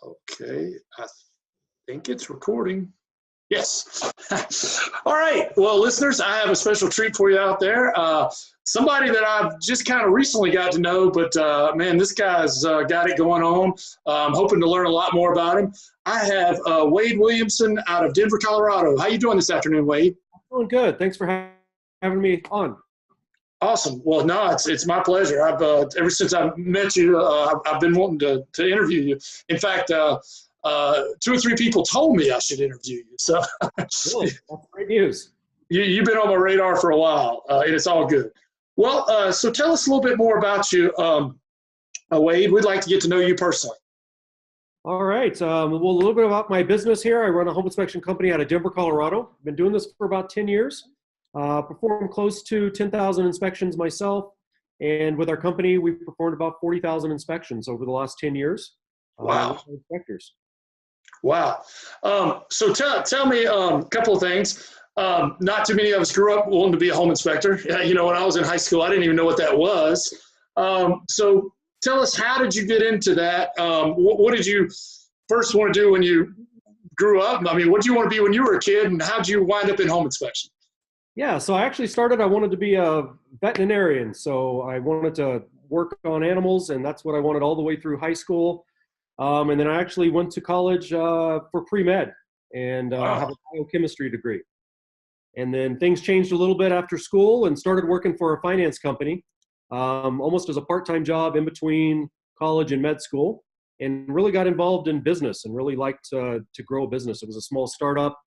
Okay, I think it's recording. Yes. All right. Well, listeners, I have a special treat for you out there. Somebody that I've just kind of recently got to know, but man, this guy's got it going on. I'm hoping to learn a lot more about him. I have Wade Williamson out of Denver, Colorado. How you doing this afternoon, Wade? Doing good. Thanks for having me on. Awesome. Well, no, it's my pleasure. I've ever since I met you, I've been wanting to interview you. In fact, 2 or 3 people told me I should interview you. So Really? That's great news. You've been on my radar for a while, and it's all good. Well, so tell us a little bit more about you, Wade. We'd like to get to know you personally. All right. Well, a little bit about my business here. I run a home inspection company out of Denver, Colorado. I've been doing this for about 10 years. Performed close to 10,000 inspections myself. And with our company, we've performed about 40,000 inspections over the last 10 years. Wow. Inspectors. Wow. So tell me a couple of things. Not too many of us grew up wanting to be a home inspector. You know, when I was in high school, I didn't even know what that was. So tell us, how did you get into that? What did you first want to do when you grew up? I mean, what did you want to be when you were a kid, and how did you wind up in home inspection? Yeah, so I wanted to be a veterinarian. So I wanted to work on animals, and that's what I wanted all the way through high school. And then I actually went to college for pre-med and have a biochemistry degree. And then things changed a little bit after school and started working for a finance company, almost as a part-time job in between college and med school, and really got involved in business and really liked to grow a business. It was a small startup.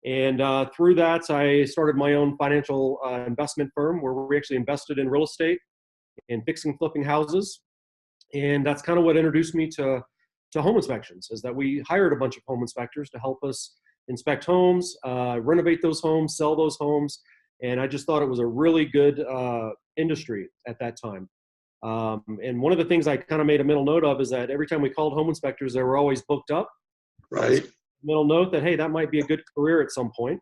And through that, I started my own financial investment firm where we actually invested in real estate and fixing, flipping houses. And that's kind of what introduced me to home inspections, is that we hired a bunch of home inspectors to help us inspect homes, renovate those homes, sell those homes. And I just thought it was a really good industry at that time. And one of the things I kind of made a mental note of is that every time we called home inspectors, they were always booked up. Right. Mental note that, hey, that might be a good career at some point.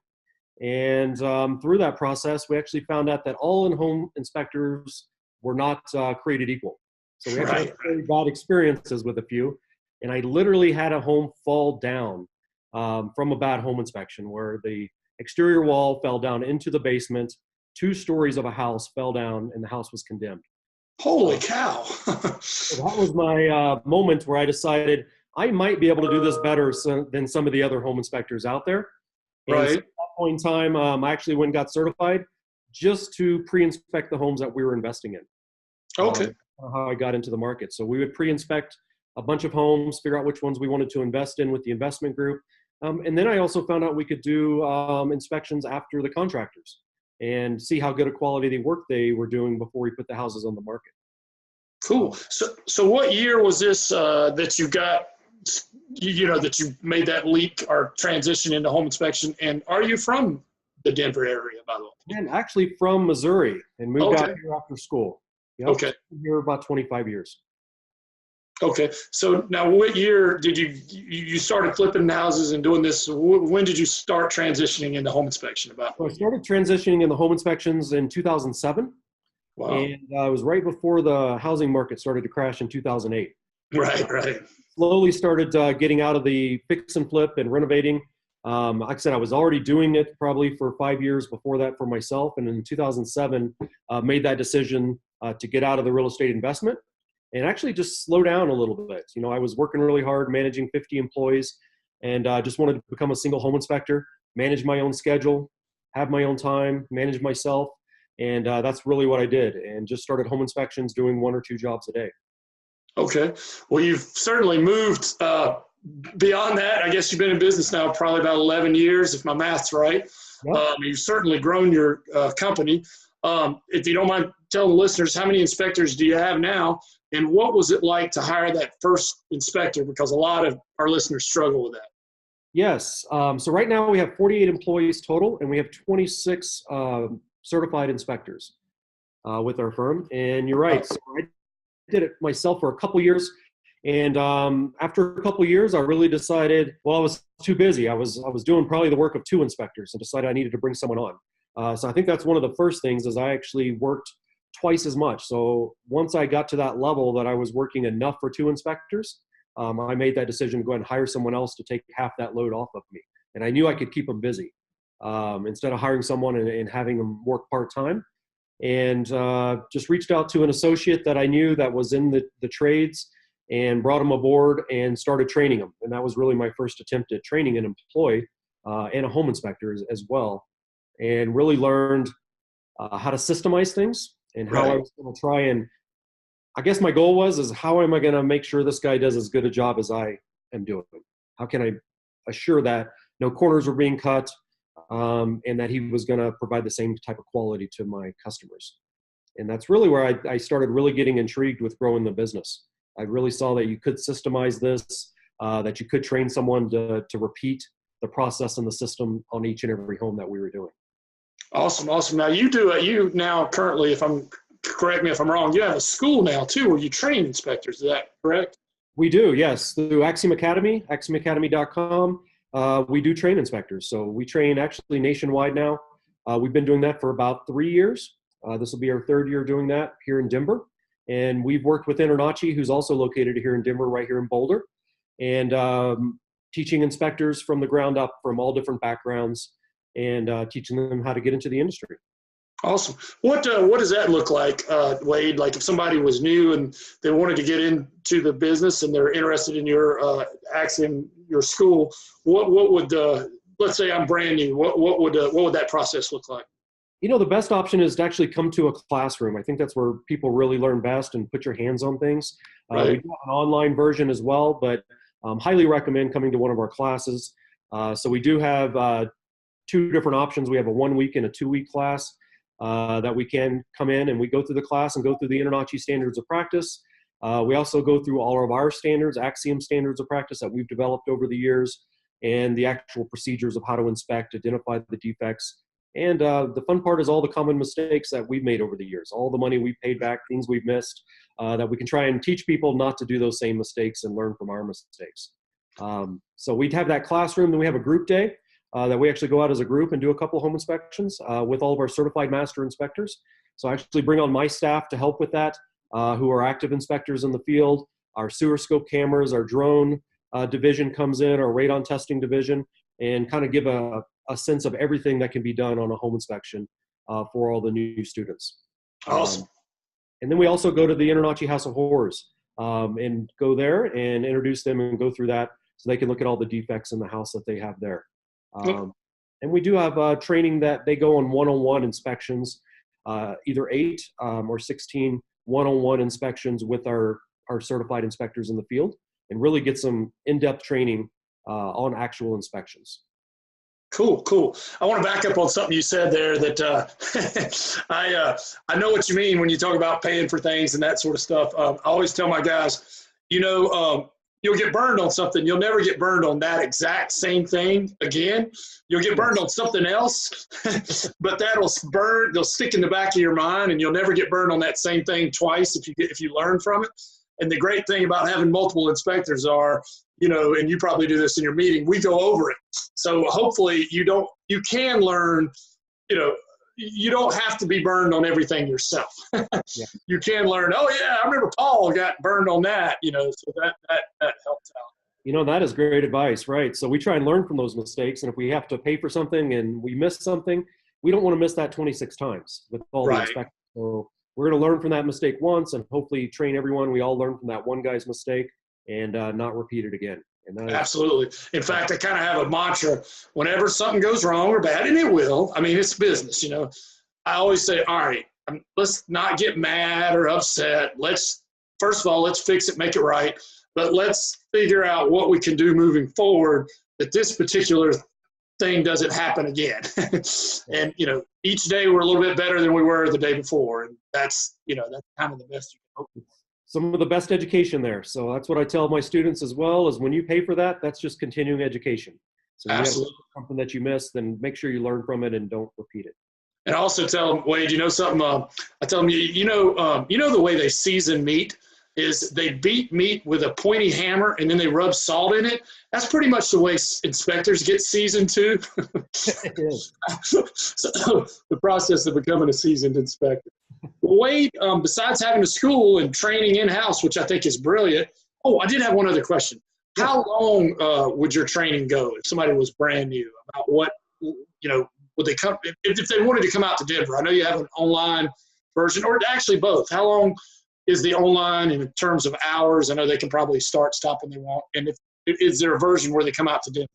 And through that process, we actually found out that all in-home inspectors were not created equal. So we actually had very bad experiences with a few. And I literally had a home fall down from a bad home inspection where the exterior wall fell down into the basement, 2 stories of a house fell down, and the house was condemned. Holy cow. So that was my moment where I decided I might be able to do this better than some of the other home inspectors out there. And Right. so at that point in time, I actually went and got certified just to pre-inspect the homes that we were investing in. Okay. How I got into the market. So we would pre-inspect a bunch of homes, figure out which ones we wanted to invest in with the investment group. And then I also found out we could do inspections after the contractors and see how good a quality work they were doing before we put the houses on the market. Cool. So what year was this that you got, that you made that leap or transition into home inspection? And are you from the Denver area, by the way? And actually from Missouri, and moved out here after school. Yep. Okay. Been here about 25 years. Okay. So now what year did you started flipping houses and doing this? When did you start transitioning into home inspection? So I started transitioning in the home inspections in 2007. Wow. And it was right before the housing market started to crash in 2008. Right. Slowly started getting out of the fix and flip and renovating. Like I said, I was already doing it probably for 5 years before that for myself. And in 2007, made that decision to get out of the real estate investment and actually just slow down a little bit. You know, I was working really hard, managing 50 employees, and just wanted to become a single home inspector, manage my own schedule, have my own time, manage myself. And that's really what I did, and just started home inspections, doing 1 or 2 jobs a day. Okay. Well, you've certainly moved beyond that. I guess you've been in business now probably about 11 years, if my math's right. Yep. You've certainly grown your company. If you don't mind telling the listeners, how many inspectors do you have now, and what was it like to hire that first inspector? Because a lot of our listeners struggle with that. Yes. So right now we have 48 employees total, and we have 26 certified inspectors with our firm. And you're right. So I did it myself for a couple years. And after a couple years, I really decided, well, I was too busy. I was doing probably the work of 2 inspectors and decided I needed to bring someone on. So I think that's one of the first things is I actually worked twice as much. So once I got to that level that I was working enough for 2 inspectors, I made that decision to go ahead and hire someone else to take half that load off of me. And I knew I could keep them busy instead of hiring someone and having them work part-time. And just reached out to an associate that I knew that was in the trades and brought him aboard and started training him. And that was really my first attempt at training an employee and a home inspector as well. And really learned how to systemize things and how I was going to try and, I guess my goal is how am I going to make sure this guy does as good a job as I am doing? How can I assure that no corners were being cut and that he was going to provide the same type of quality to my customers? And that's really where I started really getting intrigued with growing the business. I really saw that you could systemize this, that you could train someone to repeat the process and the system on each and every home that we were doing. Awesome. Now you now currently, correct me if I'm wrong, you have a school now too where you train inspectors. Is that correct? We do, yes. Through Axiom Academy, axiomacademy.com, we do train inspectors. So we train actually nationwide now. We've been doing that for about 3 years. This will be our 3rd year doing that here in Denver. And we've worked with Internachi, who's also located here in Denver, right here in Boulder, and teaching inspectors from the ground up from all different backgrounds and teaching them how to get into the industry. Awesome. What does that look like, Wade? Like if somebody was new and they wanted to get into the business and they're interested in your Axiom, your school, what would let's say I'm brand new, what would that process look like? You know, the best option is to actually come to a classroom. I think that's where people really learn best and put your hands on things. We do have an online version as well, but highly recommend coming to one of our classes. So we do have 2 different options. We have a 1-week and a 2-week class that we can come in and we go through the class and go through the Internachi standards of practice. We also go through all of our standards, Axiom standards of practice that we've developed over the years, and the actual procedures of how to inspect, identify the defects. And the fun part is all the common mistakes that we've made over the years, all the money we've paid back, things we've missed, that we can try and teach people not to do those same mistakes and learn from our mistakes. So we'd have that classroom, then we have a group day that we actually go out as a group and do a couple home inspections with all of our certified master inspectors. So I actually bring on my staff to help with that, who are active inspectors in the field. Our sewer scope cameras, our drone division comes in, our radon testing division, and kind of give a sense of everything that can be done on a home inspection for all the new students. Awesome. And then we also go to the Internachi House of Horrors and go there and introduce them and go through that so they can look at all the defects in the house that they have there. And we do have training that they go on one-on-one inspections, either 8 or 16 one-on-one inspections with our certified inspectors in the field, and really get some in-depth training on actual inspections. Cool. I want to back up on something you said there that I know what you mean when you talk about paying for things and that sort of stuff. I always tell my guys, you'll get burned on something. You'll never get burned on that exact same thing again. You'll get burned on something else, but they'll stick in the back of your mind, and you'll never get burned on that same thing twice if you learn from it. And the great thing about having multiple inspectors are, and you probably do this in your meeting, we go over it. So hopefully you can learn, you don't have to be burned on everything yourself. Yeah. You can learn, oh yeah, I remember Paul got burned on that, so that helps out. That is great advice, right? So we try and learn from those mistakes. And if we have to pay for something and we miss something, we don't want to miss that 26 times with all the inspectors. So we're going to learn from that mistake once and hopefully train everyone. We all learn from that one guy's mistake and not repeat it again. And absolutely. In fact, I kind of have a mantra whenever something goes wrong or bad, and it will. I mean, it's business, I always say, all right, let's not get mad or upset. First of all, let's fix it, make it right. But let's figure out what we can do moving forward that this particular thing doesn't happen again. And, each day we're a little bit better than we were the day before. And that's kind of the best you can hope for. Some of the best education there. So that's what I tell my students as well, is when you pay for that, that's just continuing education. So if you have something that you missed, then make sure you learn from it and don't repeat it. And I also tell them, Wade, something, I tell them, the way they season meat is they beat meat with a pointy hammer and then they rub salt in it. That's pretty much the way inspectors get seasoned too. So the process of becoming a seasoned inspector. Well, Wade, besides having a school and training in-house, which I think is brilliant, Oh, I did have one other question. How long would your training go if somebody was brand new? About what, would they come, if they wanted to come out to Denver? I know you have an online version, or actually both. How long is the online in terms of hours? I know they can probably start, stop when they want. And is there a version where they come out to Denver?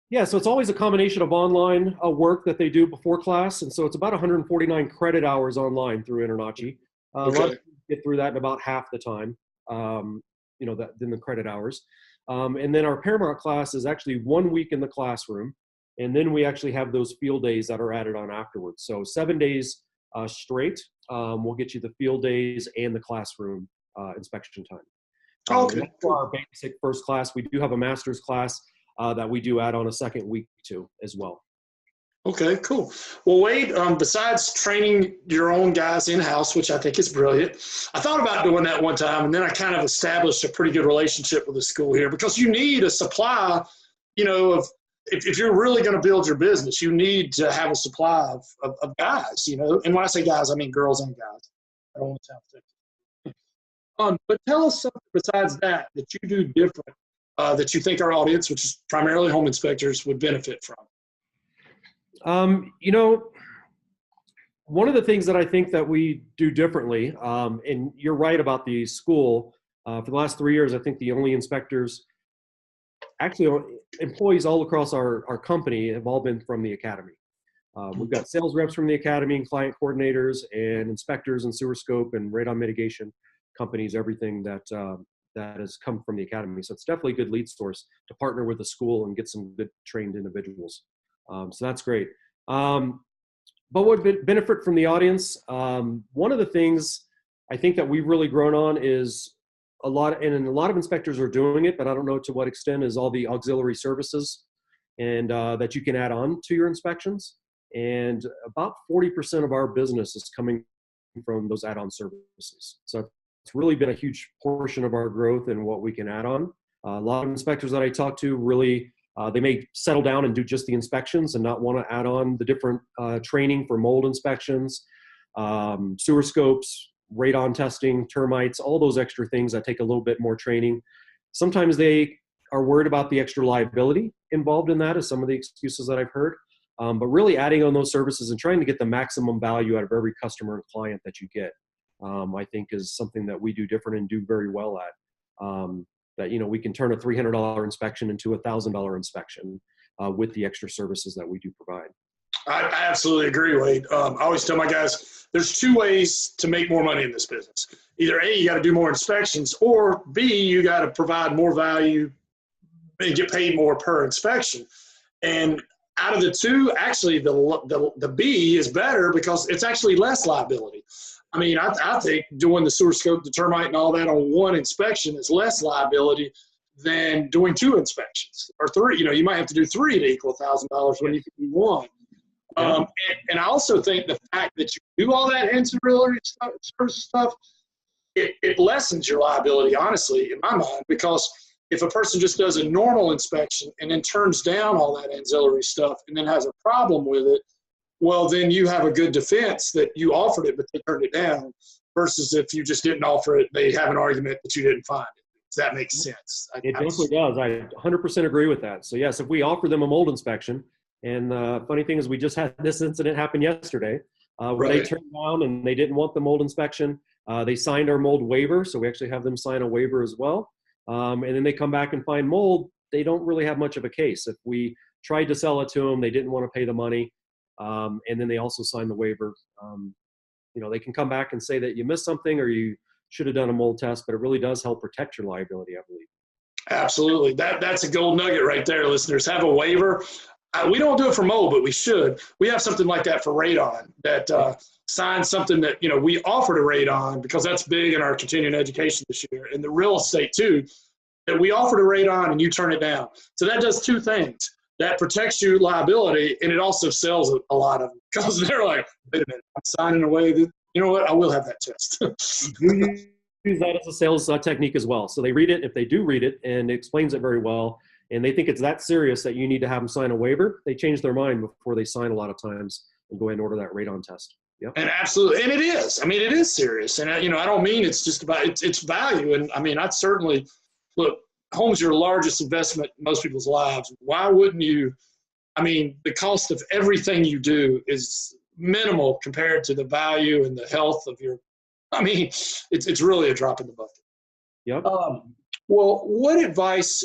Yeah, so it's always a combination of online work that they do before class. And so it's about 149 credit hours online through InterNACHI. A lot of people get through that in about half the time, than the credit hours. And then our Paramount class is actually 1 week in the classroom. And then we actually have those field days that are added on afterwards. So 7 days straight, we'll get you the field days and the classroom inspection time. Okay. For our basic first class, we do have a master's class that we do add on a second week to as well. Okay, cool. Well, Wade, besides training your own guys in-house, which I think is brilliant, I thought about doing that one time, and then I kind of established a pretty good relationship with the school here, because you need a supply, of if you're really going to build your business, you need to have a supply of guys, and when I say guys, I mean girls and guys. I don't want to sound thick. But tell us something besides that you do different, that you think our audience, which is primarily home inspectors, would benefit from. One of the things that I think that we do differently, and you're right about the school, for the last 3 years, I think the only inspectors, actually employees all across our company, have all been from the academy. We've got sales reps from the academy and client coordinators and inspectors and sewer scope and radon mitigation companies, everything that has come from the academy. So it's definitely a good lead source to partner with the school and get some good trained individuals. So that's great. But what would benefit from the audience? One of the things I think that we've really grown on is a lot of inspectors are doing it, but I don't know to what extent, is all the auxiliary services and that you can add on to your inspections. And about 40% of our business is coming from those add-on services. So it's really been a huge portion of our growth and what we can add on. A lot of inspectors that I talk to really, they may settle down and do just the inspections and not want to add on the different training for mold inspections, sewer scopes, radon testing, termites, all those extra things that take a little bit more training. Sometimes they are worried about the extra liability involved in that, as some of the excuses that I've heard. But really adding on those services and trying to get the maximum value out of every customer and client that you get, I think is something that we do different and do very well at. That, we can turn a $300 inspection into a $1,000 inspection with the extra services that we do provide. I absolutely agree, Wade. I always tell my guys, there's two ways to make more money in this business. Either A, you got to do more inspections, or B, you got to provide more value and get paid more per inspection. And out of the two, actually, the B is better because it's actually less liability. I mean, I think doing the sewer scope, the termite, and all that on one inspection is less liability than doing two inspections or three. You might have to do three to equal $1,000 when you can do one. And I also think the fact that you do all that ancillary stuff, it lessens your liability, honestly, in my mind, because if a person just does a normal inspection and then turns down all that ancillary stuff and then has a problem with it, well, then you have a good defense that you offered it, but they turned it down, versus if you just didn't offer it, they have an argument that you didn't find it. Does that make sense? It definitely does. I 100% agree with that. So yes, if we offer them a mold inspection, and funny thing is we just had this incident happen yesterday where they turned down and they didn't want the mold inspection. They signed our mold waiver, so we actually have them sign a waiver as well. And then they come back and find mold. They don't really have much of a case. If we tried to sell it to them, they didn't want to pay the money. And then they also sign the waiver. They can come back and say that you missed something or you should have done a mold test, but it really does help protect your liability, I believe. Absolutely. That's a gold nugget right there, listeners. Have a waiver. We don't do it for mold, but we should. We have something like that for radon, that signs something that, we offer to radon, because that's big in our continuing education this year, and the real estate too, that we offer to radon and you turn it down. So that does two things. That protects your liability, and it also sells a lot of them, because they're like, wait a minute, I'm signing away that, you know what, I will have that test. You use that as a sales technique as well. So they read it. If they do read it and it explains it very well, and they think it's that serious that you need to have them sign a waiver, they change their mind before they sign a lot of times and go ahead and order that radon test. Yep. And absolutely, and it is. I mean, it is serious. And, I don't mean it's just about, it's value. And I mean, I certainly, look, home's your largest investment in most people's lives. Why wouldn't you? I mean, the cost of everything you do is minimal compared to the value and the health of your, I mean, it's really a drop in the bucket. Yep. Well, what advice,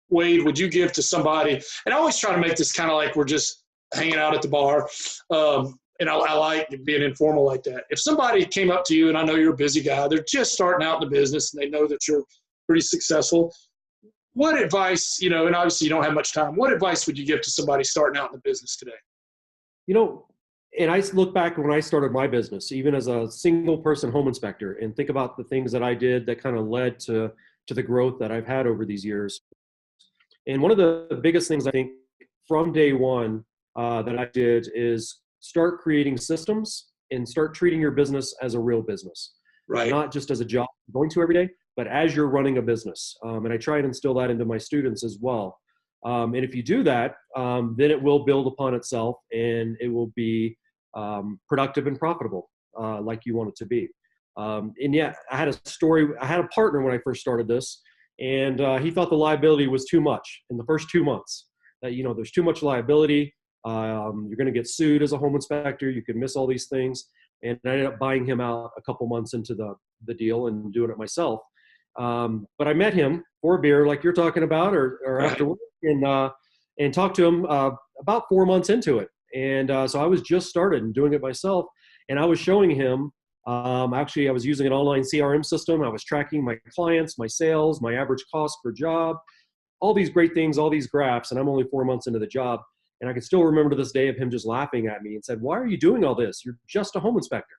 Wade, would you give to somebody? And I always try to make this kind of like we're just hanging out at the bar. And I like being informal like that. If somebody came up to you, and I know you're a busy guy, they're just starting out in the business and they know that you're pretty successful, what advice, and obviously you don't have much time, what advice would you give to somebody starting out in the business today? And I look back when I started my business, even as a single person home inspector, and think about the things that I did that kind of led to the growth that I've had over these years. And one of the biggest things I think from day one that I did is start creating systems and start treating your business as a real business. Right. Not just as a job you're going to every day, but as you're running a business. And I try and instill that into my students as well. And if you do that, then it will build upon itself and it will be productive and profitable like you want it to be. And yeah, I had a partner when I first started this, and he thought the liability was too much in the first 2 months. That, there's too much liability. You're going to get sued as a home inspector. You can miss all these things. And I ended up buying him out a couple months into the deal and doing it myself. But I met him for a beer like you're talking about or after work and talked to him about 4 months into it. And so I was just started and doing it myself. And I was showing him, actually I was using an online CRM system. I was tracking my clients, my sales, my average cost per job, all these great things, all these graphs. And I'm only 4 months into the job. And I can still remember to this day of him just laughing at me and said, "Why are you doing all this? You're just a home inspector."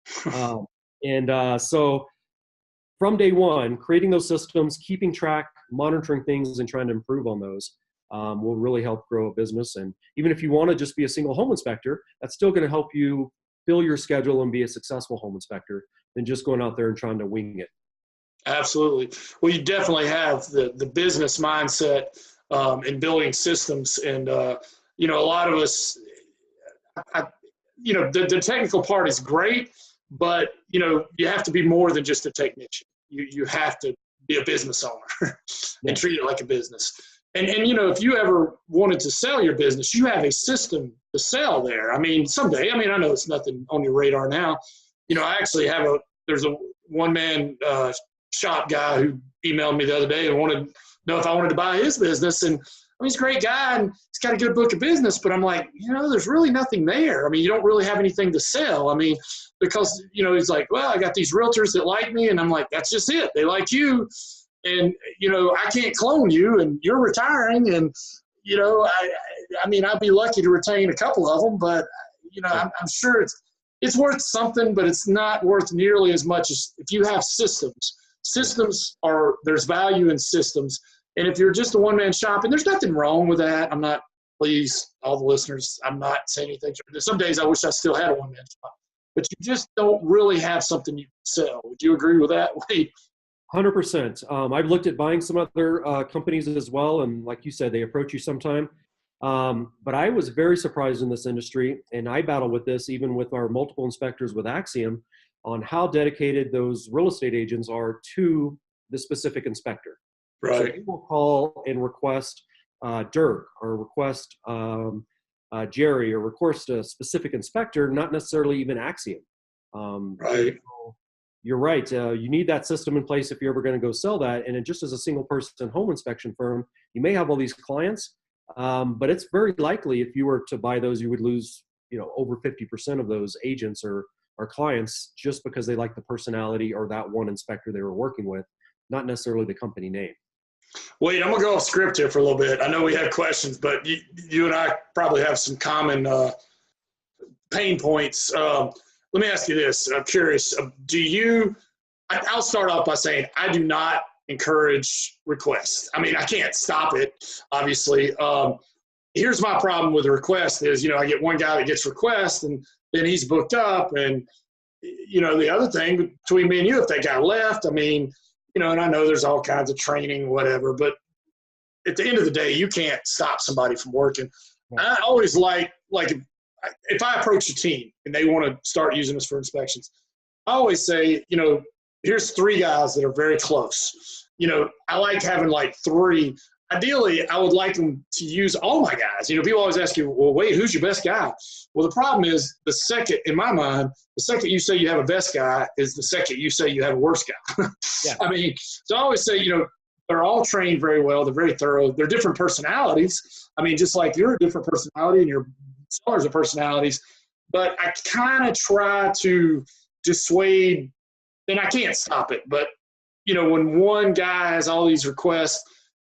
So from day one, creating those systems, keeping track, monitoring things, and trying to improve on those will really help grow a business. And even if you want to just be a single home inspector, that's still going to help you fill your schedule and be a successful home inspector than just going out there and trying to wing it. Absolutely. Well, you definitely have the business mindset in building systems. And, a lot of us, the technical part is great, but, you have to be more than just a technician. You have to be a business owner and treat it like a business. And if you ever wanted to sell your business, you have a system to sell there. I mean, someday, I know it's nothing on your radar now. I actually there's a one-man shop guy who emailed me the other day and wanted to know if I wanted to buy his business. And he's a great guy and he's got a good book of business, but I'm like, there's really nothing there. You don't really have anything to sell. Because, he's like, well, I got these realtors that like me. And I'm like, that's just it. They like you. And, I can't clone you and you're retiring. And, I'd be lucky to retain a couple of them, but, I'm sure it's worth something, but it's not worth nearly as much as if you have systems. There's value in systems. And if you're just a one-man shop, and there's nothing wrong with that. Please, all the listeners, I'm not saying anything. Some days I wish I still had a one-man shop. But you just don't really have something you can sell. Would you agree with that? 100%. I've looked at buying some other companies as well. And like you said, they approach you sometime. But I was very surprised in this industry. And I battle with this even with our multiple inspectors with Axiom on how dedicated those real estate agents are to the specific inspector. Right. So they will call and request Dirk or request Jerry or request a specific inspector, not necessarily even Axiom. Right. So you're right. You need that system in place if you're ever going to go sell that. And just as a single person home inspection firm, you may have all these clients, but it's very likely if you were to buy those, you would lose, over 50% of those agents or clients just because they like the personality or that one inspector they were working with, not necessarily the company name. Wait, I'm going to go off script here for a little bit. I know we have questions, but you and I probably have some common pain points. Let me ask you this. I'm curious. I'll start off by saying I do not encourage requests. I can't stop it, obviously. Here's my problem with the request is, I get one guy that gets requests and then he's booked up. And, the other thing between me and you, if that guy left, and I know there's all kinds of training, whatever, but at the end of the day, you can't stop somebody from working. Right. I always like if I approach a team and they want to start using us for inspections, I always say, here's 3 guys that are very close. I like having like three. Ideally, I would like them to use all my guys. People always ask you, well, wait, who's your best guy? Well, the problem is in my mind, the second you say you have a best guy is the second you say you have a worst guy. Yeah. So I always say, they're all trained very well. They're very thorough. They're different personalities. Just like you're a different personality and your sellers are personalities. But I kind of try to dissuade, and I can't stop it, but when one guy has all these requests,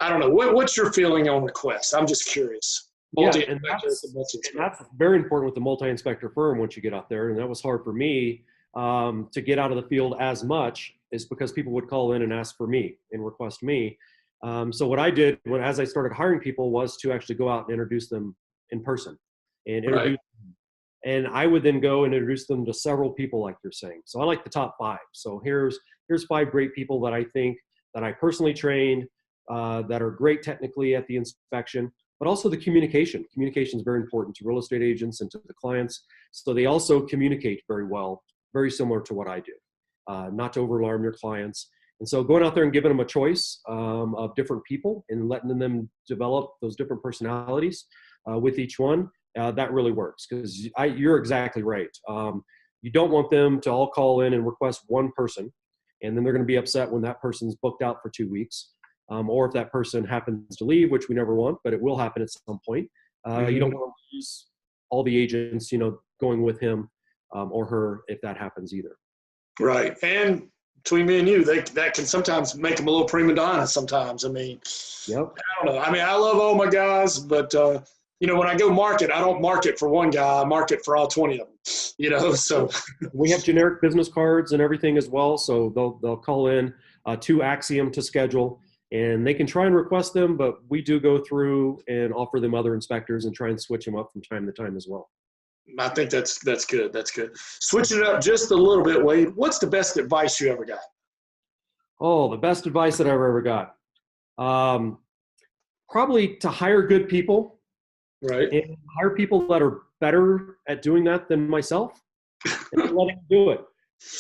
I don't know. What's your feeling on requests? I'm just curious. And that's very important with the multi-inspector firm once you get out there. And that was hard for me to get out of the field as much, is because people would call in and ask for me and request me. So what I did as I started hiring people was to actually go out and introduce them in person and introduce them. And I would then go and introduce them to several people, like you're saying. So I like the top 5. So here's 5 great people that I think that I personally trained, that are great technically at the inspection, but also the communication. Communication is very important to real estate agents and to the clients. So they also communicate very well, very similar to what I do, not to over-alarm your clients. And so going out there and giving them a choice of different people and letting them develop those different personalities with each one, that really works, because you're exactly right. You don't want them to all call in and request one person, and then they're going to be upset when that person's booked out for 2 weeks. Or if that person happens to leave, which we never want, but it will happen at some point. You don't want to lose all the agents, going with him or her if that happens either. Right. And between me and you, that can sometimes make them a little prima donna sometimes. Yep. I don't know. I love all my guys, but, when I go market, I don't market for one guy. I market for all 20 of them, so. We have generic business cards and everything as well. So they'll call in to Axiom to schedule. And they can try and request them, but we do go through and offer them other inspectors and try and switch them up from time to time as well. I think that's good. That's good. Switching it up just a little bit, Wade, what's the best advice you ever got? Oh, the best advice that I've ever got. Probably to hire good people. Right. And hire people that are better at doing that than myself, and let them do it.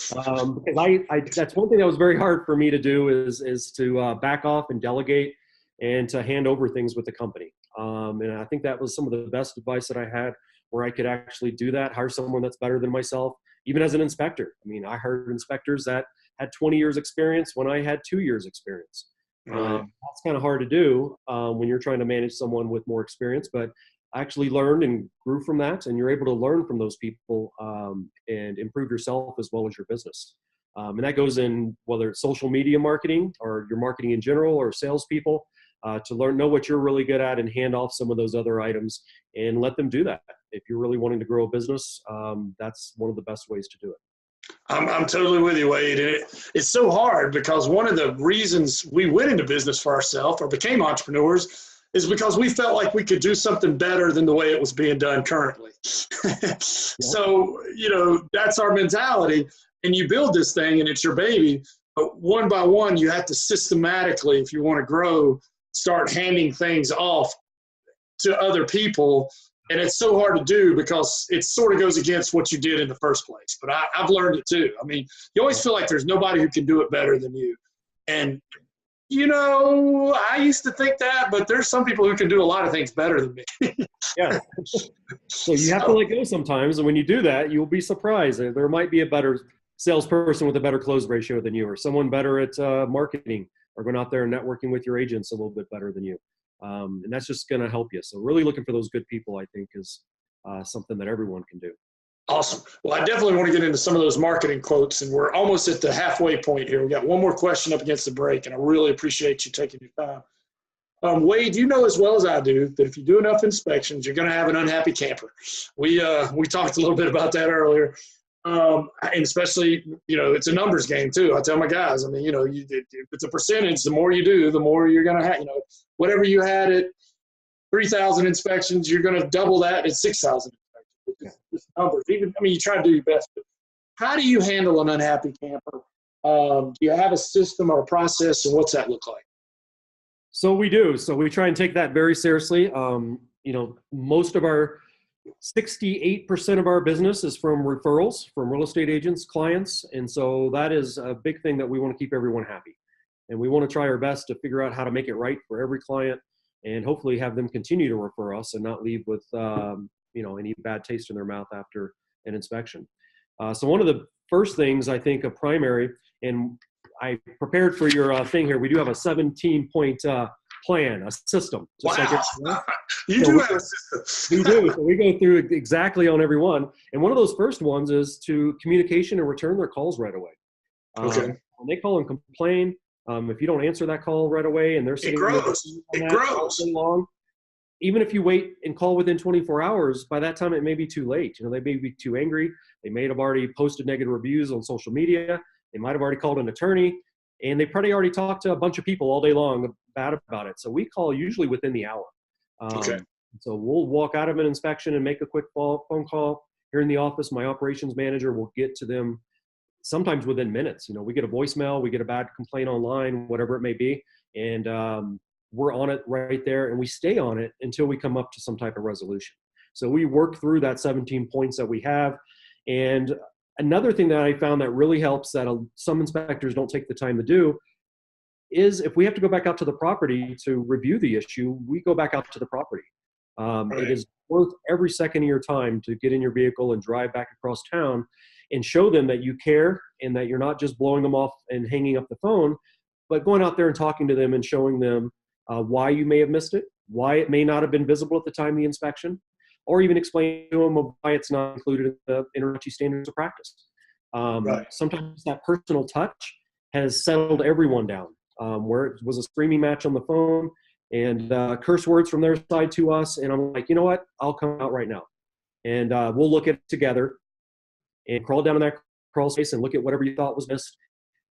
Because I that's one thing that was very hard for me to do is to back off and delegate and to hand over things with the company. And I think that was some of the best advice that I had, where I could actually do that, hire someone that's better than myself, even as an inspector. I hired inspectors that had 20 years experience when I had 2 years experience. Right. That's kind of hard to do when you're trying to manage someone with more experience, but I actually learned and grew from that, and you're able to learn from those people and improve yourself as well as your business. And that goes in whether it's social media marketing or your marketing in general or salespeople, to know what you're really good at and hand off some of those other items and let them do that. If you're really wanting to grow a business, that's one of the best ways to do it. I'm totally with you, Wade. And it's so hard, because one of the reasons we went into business for ourselves or became entrepreneurs is because we felt like we could do something better than the way it was being done currently. So, that's our mentality. And you build this thing and it's your baby, but one by one, you have to systematically, if you want to grow, start handing things off to other people. And it's so hard to do because it sort of goes against what you did in the first place. But I've learned it too. You always feel like there's nobody who can do it better than you. And, I used to think that, but there's some people who can do a lot of things better than me. Yeah. So you have to let go sometimes. And when you do that, you'll be surprised. There might be a better salesperson with a better close ratio than you, or someone better at marketing, or going out there and networking with your agents a little bit better than you. And that's just going to help you. So really looking for those good people, I think, is something that everyone can do. Awesome. Well, I definitely want to get into some of those marketing quotes, and we're almost at the halfway point here. We got one more question up against the break, and I really appreciate you taking your time. Wade, you know as well as I do that if you do enough inspections, you're going to have an unhappy camper. We talked a little bit about that earlier. And especially, it's a numbers game too. I tell my guys, if it's a percentage, the more you do, the more you're going to have, whatever you had at 3,000 inspections, you're going to double that at 6,000 inspections. Just numbers. You try to do your best, but how do you handle an unhappy camper? Do you have a system or a process, and what's that look like? So we do. So we try and take that very seriously. Most of our 68% of our business is from referrals from real estate agents, clients. And so that is a big thing that we want to keep everyone happy. And we want to try our best to figure out how to make it right for every client and hopefully have them continue to refer us and not leave with, any bad taste in their mouth after an inspection. So one of the first things I think a primary, and I prepared for your thing here, we do have a 17-point plan, a system. Wow. Like you so do have a system. We do. So we go through exactly on every one. And one of those first ones is to communication and return their calls right away. Okay. When they call and complain, if you don't answer that call right away and they're sitting there all day long, even if you wait and call within 24 hours, by that time it may be too late. They may be too angry. They may have already posted negative reviews on social media. They might have already called an attorney, and they probably already talked to a bunch of people all day long bad about it. So we call usually within the hour. Okay. So we'll walk out of an inspection and make a quick phone call. Here in the office, my operations manager will get to them sometimes within minutes. We get a voicemail, we get a bad complaint online, whatever it may be, and we're on it right there, and we stay on it until we come up to some type of resolution. So we work through that 17 points that we have. And another thing that I found that really helps that some inspectors don't take the time to do is if we have to go back out to the property to review the issue, we go back out to the property. Right. It is worth every second of your time to get in your vehicle and drive back across town and show them that you care and that you're not just blowing them off and hanging up the phone, but going out there and talking to them and showing them why you may have missed it, why it may not have been visible at the time of the inspection, or even explain to them why it's not included in the InterNACHI standards of practice. Right. Sometimes that personal touch has settled everyone down, where it was a screaming match on the phone and curse words from their side to us. And I'm like, you know what? I'll come out right now. And we'll look at it together and crawl down in that crawl space and look at whatever you thought was missed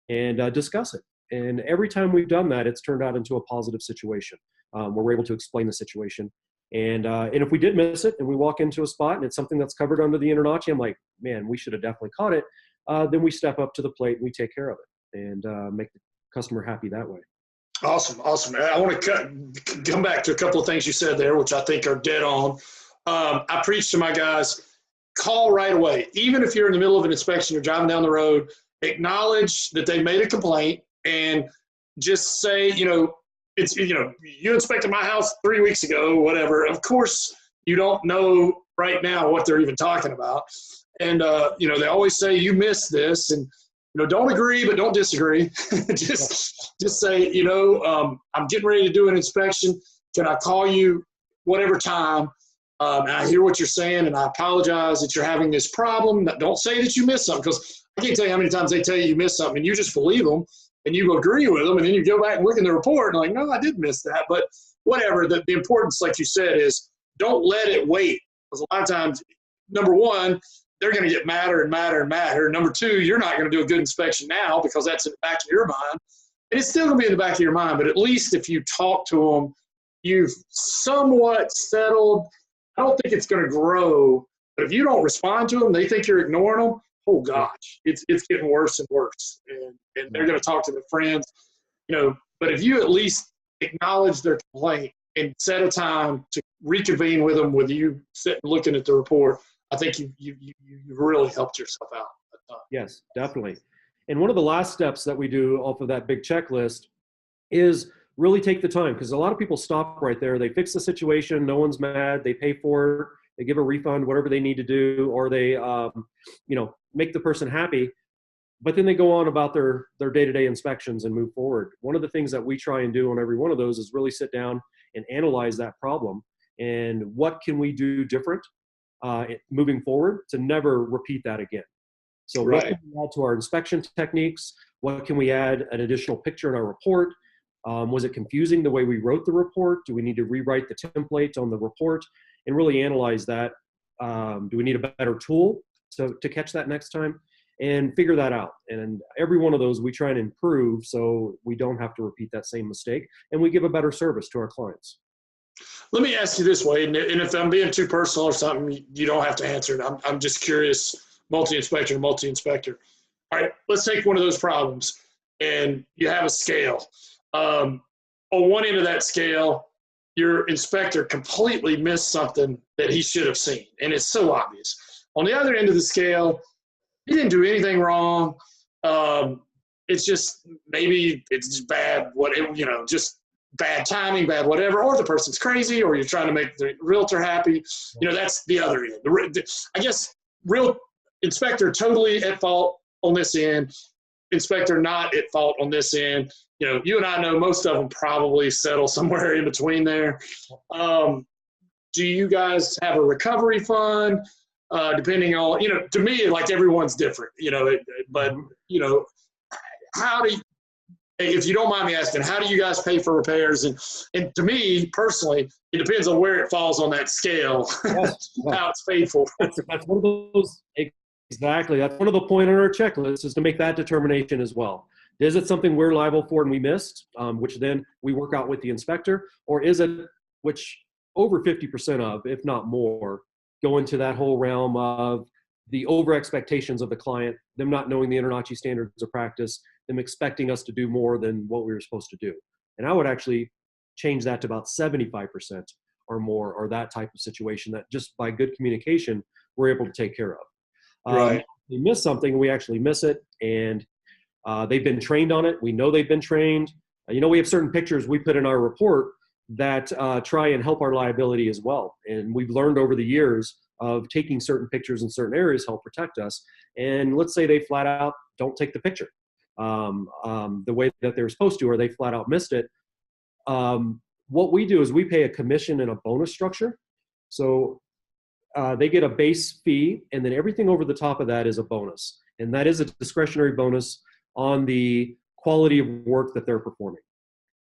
and discuss it. And every time we've done that, it's turned out into a positive situation where we're able to explain the situation. And if we did miss it and we walk into a spot and it's something that's covered under the InterNACHI, I'm like, man, we should have definitely caught it. Then we step up to the plate and we take care of it and make the customer happy that way. Awesome. I want to come back to a couple of things you said there, which I think are dead on. I preach to my guys, call right away. Even if you're in the middle of an inspection, you're driving down the road, acknowledge that they made a complaint and just say, it's, you inspected my house 3 weeks ago, whatever. Of course, you don't know right now what they're even talking about. And, they always say you missed this and, don't agree, but don't disagree. just say, I'm getting ready to do an inspection. Can I call you whatever time? And I hear what you're saying, and I apologize that you're having this problem. Don't say that you missed something, because I can't tell you how many times they tell you missed something, and you just believe them, and you agree with them, and then you go back and look in the report, and like, no, I did miss that. But whatever, the importance, like you said, is don't let it wait. Because a lot of times, number one, they're going to get madder and madder and madder. Number two, you're not going to do a good inspection now because that's in the back of your mind. And it's still going to be in the back of your mind, but at least if you talk to them, you've somewhat settled. I don't think it's going to grow, but if you don't respond to them, they think you're ignoring them. Oh gosh, it's getting worse and worse. And they're going to talk to their friends, but if you at least acknowledge their complaint and set a time to reconvene with them, with you sitting looking at the report, I think you've really helped yourself out. Yes, definitely. And one of the last steps that we do off of that big checklist is really take the time, because a lot of people stop right there. They fix the situation. No one's mad. They pay for it. They give a refund, whatever they need to do, or they, make the person happy. But then they go on about their day-to-day inspections and move forward. One of the things that we try and do on every one of those is really sit down and analyze that problem and what can we do different moving forward to never repeat that again. So what can we add to our inspection techniques? What can we add an additional picture in our report? Was it confusing the way we wrote the report? Do we need to rewrite the template on the report and really analyze that? Do we need a better tool to catch that next time? And figure that out. And every one of those we try and improve so we don't have to repeat that same mistake and we give a better service to our clients. Let me ask you this way, and if I'm being too personal or something, you don't have to answer it. I'm just curious, multi-inspector. All right, let's take one of those problems, and you have a scale. On one end of that scale, your inspector completely missed something that he should have seen, and it's so obvious. On the other end of the scale, he didn't do anything wrong. it's just maybe it's just bad, just bad timing, bad whatever, or the person's crazy, or you're trying to make the realtor happy. That's the other end. I guess real inspector totally at fault on this end, inspector not at fault on this end. You and I know most of them probably settle somewhere in between there. Do you guys have a recovery fund? Depending on, to me, like everyone's different, but how do you, if you don't mind me asking, how do you guys pay for repairs? And to me personally, it depends on where it falls on that scale, Yes. how it's paid for. That's one of those, exactly. That's one of the point on our checklist is to make that determination as well. Is it something we're liable for and we missed, which then we work out with the inspector, or is it, which over 50% of, if not more, go into that whole realm of the over expectations of the client, them not knowing the InterNACHI standards of practice, them expecting us to do more than what we were supposed to do. And I would actually change that to about 75% or more, or that type of situation that just by good communication, we're able to take care of. Right. We miss something, we actually miss it, and they've been trained on it. We know they've been trained. We have certain pictures we put in our report that try and help our liability as well. And we've learned over the years of taking certain pictures in certain areas help protect us. And let's say they flat out don't take the picture the way that they're supposed to, or they flat out missed it. What we do is we pay a commission and a bonus structure. So they get a base fee, and then everything over the top of that is a bonus. And that is a discretionary bonus on the quality of work that they're performing.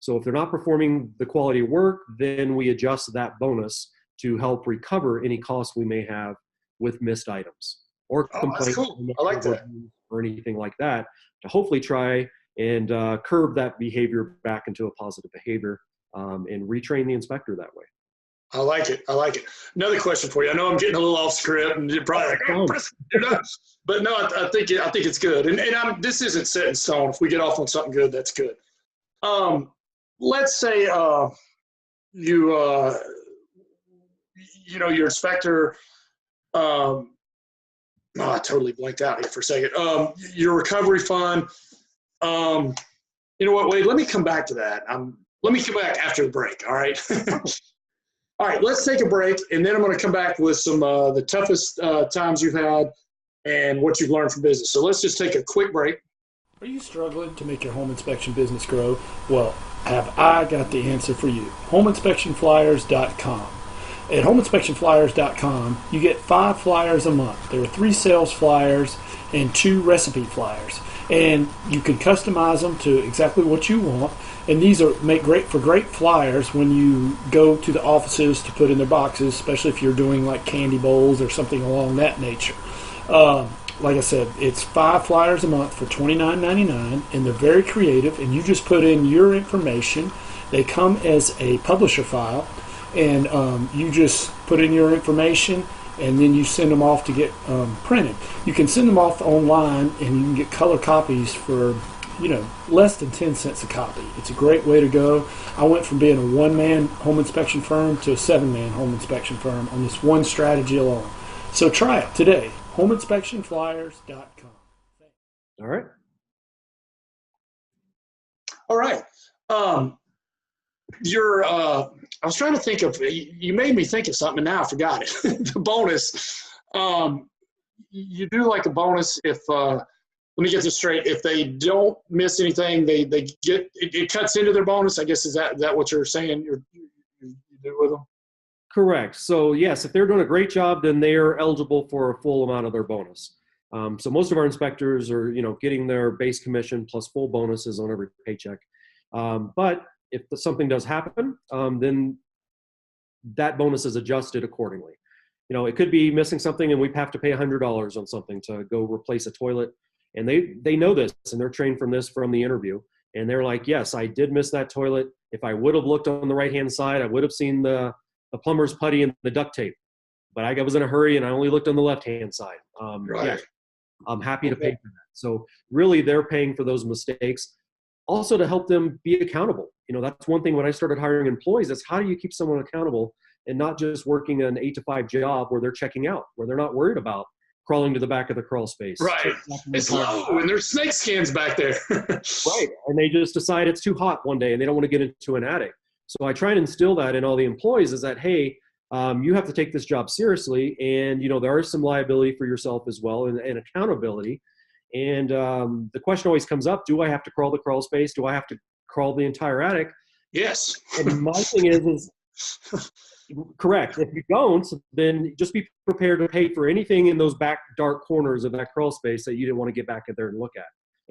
So if they're not performing the quality of work, then we adjust that bonus to help recover any costs we may have with missed items or complaints. Cool. I like that. Or anything like that, to hopefully try and curb that behavior back into a positive behavior and retrain the inspector that way. I like it. Another question for you. I know I'm getting a little off script and you're probably like, but no, I think it's good. And this isn't set in stone. If we get off on something good, that's good. Let's say your inspector. I totally blanked out here for a second. Your recovery fund. You know what, Wade? Let me come back to that. Let me come back after the break. All right. All right. Let's take a break, and then I'm going to come back with some the toughest times you've had and what you've learned from business. So let's just take a quick break. Are you struggling to make your home inspection business grow? Well, have I got the answer for you? HomeInspectionFlyers.com. At HomeInspectionFlyers.com, you get 5 flyers a month. There are 3 sales flyers and 2 recipe flyers. And you can customize them to exactly what you want. And these make great flyers when you go to the offices to put in their boxes, especially if you're doing like candy bowls or something along that nature. Like I said, it's 5 flyers a month for $29.99, and they're very creative, and you just put in your information. They come as a publisher file, and you just put in your information, and then you send them off to get printed. You can send them off online, and you can get color copies for less than 10 cents a copy. It's a great way to go. I went from being a 1-man home inspection firm to a 7-man home inspection firm on this one strategy alone. So try it today. HomeInspectionFlyers.com. All right. All right. I was trying to think of, you made me think of something and now I forgot it. The bonus. You do like a bonus if, let me get this straight. If they don't miss anything, they get, it cuts into their bonus. I guess, is that what you're saying you do with them? Correct. So yes, if they're doing a great job, then they are eligible for a full amount of their bonus. So most of our inspectors are, getting their base commission plus full bonuses on every paycheck. But if something does happen, then that bonus is adjusted accordingly. It could be missing something and we have to pay $100 on something to go replace a toilet. And they know this, and they're trained from the interview. And they're like, yes, I did miss that toilet. If I would have looked on the right-hand side, I would have seen the plumber's putty and the duct tape. But I was in a hurry and I only looked on the left-hand side. Right. Yeah, I'm happy to pay for that. So really they're paying for those mistakes. Also to help them be accountable. That's one thing when I started hiring employees, is how do you keep someone accountable and not just working an 8 to 5 job where they're checking out, where they're not worried about crawling to the back of the crawl space. Right. It's low and there's snake skins back there. Right. And they just decide it's too hot one day and they don't want to get into an attic. So I try and instill that in all the employees is that, hey, you have to take this job seriously. And, there is some liability for yourself as well and accountability. And the question always comes up, do I have to crawl the crawl space? Do I have to crawl the entire attic? Yes. And my thing is correct. If you don't, then just be prepared to pay for anything in those back dark corners of that crawl space that you didn't want to get back in there and look at.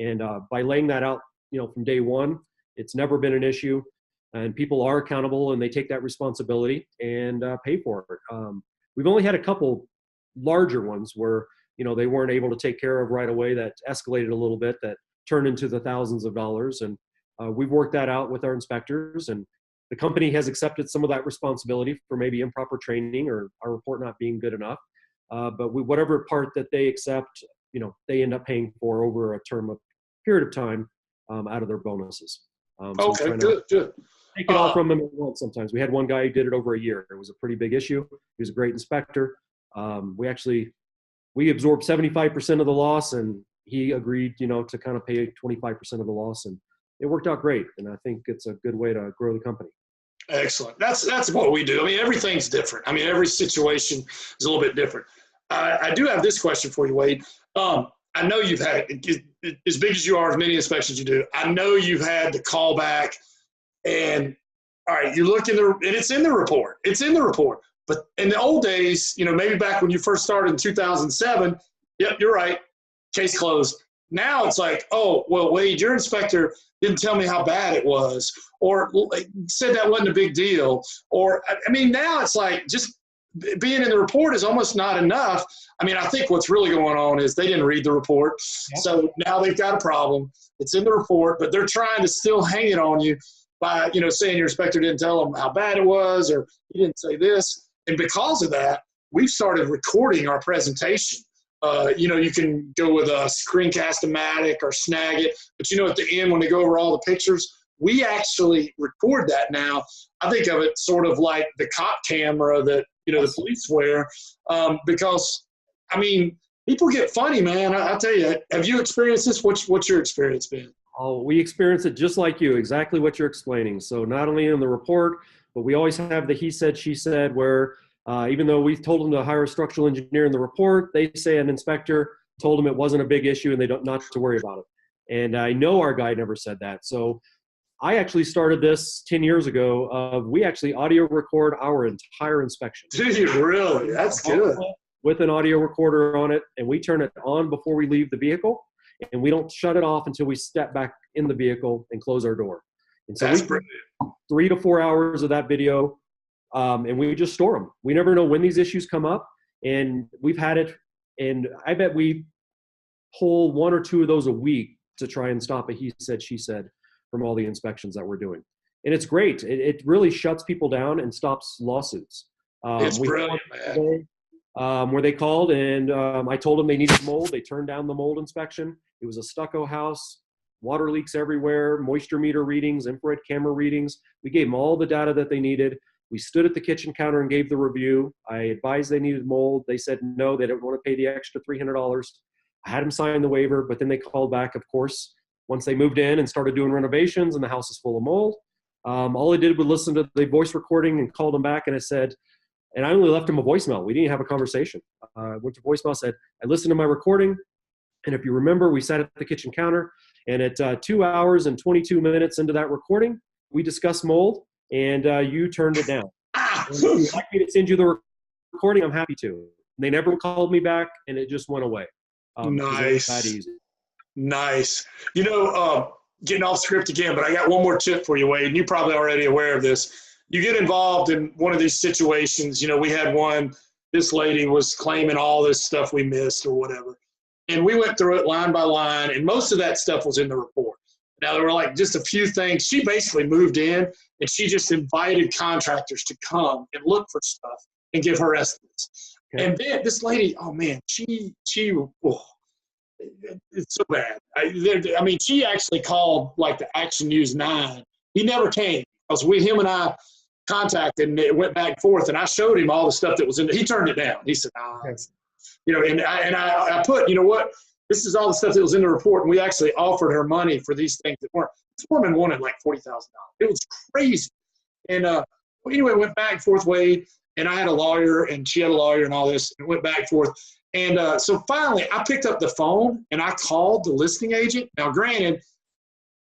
And by laying that out, from day one, it's never been an issue. And people are accountable and they take that responsibility and pay for it. We've only had a couple larger ones where, they weren't able to take care of right away that escalated a little bit, that turned into the thousands of dollars. And we've worked that out with our inspectors, and the company has accepted some of that responsibility for maybe improper training or our report not being good enough. But whatever part that they accept, they end up paying for over a period of time out of their bonuses. Okay, good. Take it all from them at once sometimes. We had one guy who did it over a year. It was a pretty big issue. He was a great inspector. We absorbed 75% of the loss, and he agreed, to kind of pay 25% of the loss, and it worked out great. And I think it's a good way to grow the company. Excellent. That's what we do. I mean, everything's different. I mean, every situation is a little bit different. I do have this question for you, Wade. I know you've had, as big as you are, as many inspections you do, I know you've had to call back and, all right, you look and it's in the report. It's in the report. But in the old days, maybe back when you first started in 2007, yep, you're right, case closed. Now it's like, oh, well, Wade, your inspector didn't tell me how bad it was, or said that wasn't a big deal. Or, I mean, now it's like just being in the report is almost not enough. I mean, I think what's really going on is they didn't read the report. Yep. So now they've got a problem. It's in the report, but they're trying to still hang it on you by, saying your inspector didn't tell them how bad it was, or he didn't say this. And because of that, we've started recording our presentation. You can go with a Screencast-O-Matic or Snag It, but at the end when they go over all the pictures, we actually record that now. I think of it sort of like the cop camera that, the police wear, because, I mean, people get funny, man. I'll tell you, have you experienced this? What's your experience been? Oh, we experience it just like you, exactly what you're explaining. So not only in the report, but we always have the he said, she said, where even though we've told them to hire a structural engineer in the report, they say an inspector told them it wasn't a big issue and they don't not to worry about it. And I know our guy never said that. So I actually started this 10 years ago. We actually audio record our entire inspection. Do you really? That's good. With an audio recorder on it, and we turn it on before we leave the vehicle, and we don't shut it off until we step back in the vehicle and close our door. And so that's we brilliant. 3 to 4 hours of that video, and we just store them. We never know when these issues come up, and we've had it, and I bet we pull 1 or 2 of those a week to try and stop a he said, she said from all the inspections that we're doing. And it's great. It really shuts people down and stops lawsuits. It's brilliant, man. Where they called and I told them they needed mold. They turned down the mold inspection. It was a stucco house, water leaks everywhere, moisture meter readings, infrared camera readings. We gave them all the data that they needed. We stood at the kitchen counter and gave the review. I advised they needed mold. They said no, they didn't want to pay the extra $300. I had them sign the waiver, but then they called back, of course, once they moved in and started doing renovations and the house is full of mold. All I did was listen to the voice recording and called them back, and I said, and I only left him a voicemail. We didn't have a conversation. Went to voicemail, said, I listened to my recording, and if you remember, we sat at the kitchen counter, and at 2 hours and 22 minutes into that recording, we discussed mold, and you turned it down. And if you'd like me to send you the recording, I'm happy to. And they never called me back, and it just went away. Nice. That easy. Nice. Getting off script again, but I got one more tip for you, Wade, and you're probably already aware of this. You get involved in one of these situations. We had one, this lady was claiming all this stuff we missed or whatever. And we went through it line by line, and most of that stuff was in the report. Now, there were like just a few things. She basically moved in, and she just invited contractors to come and look for stuff and give her estimates. Okay. And then this lady, oh, man, it's so bad. I mean, she actually called like the Action News 9. He never came because him and I contacted, and it went back and forth, and I showed him all the stuff that was in it. He turned it down. He said, I put, you know what, this is all the stuff that was in the report, and we actually offered her money for these things that weren't. This woman wanted like $40,000. It was crazy. And anyway, went back and forth, Wade, and I had a lawyer, and she had a lawyer, and all this, and went back and forth. And so finally, I picked up the phone, and I called the listing agent. Now, granted,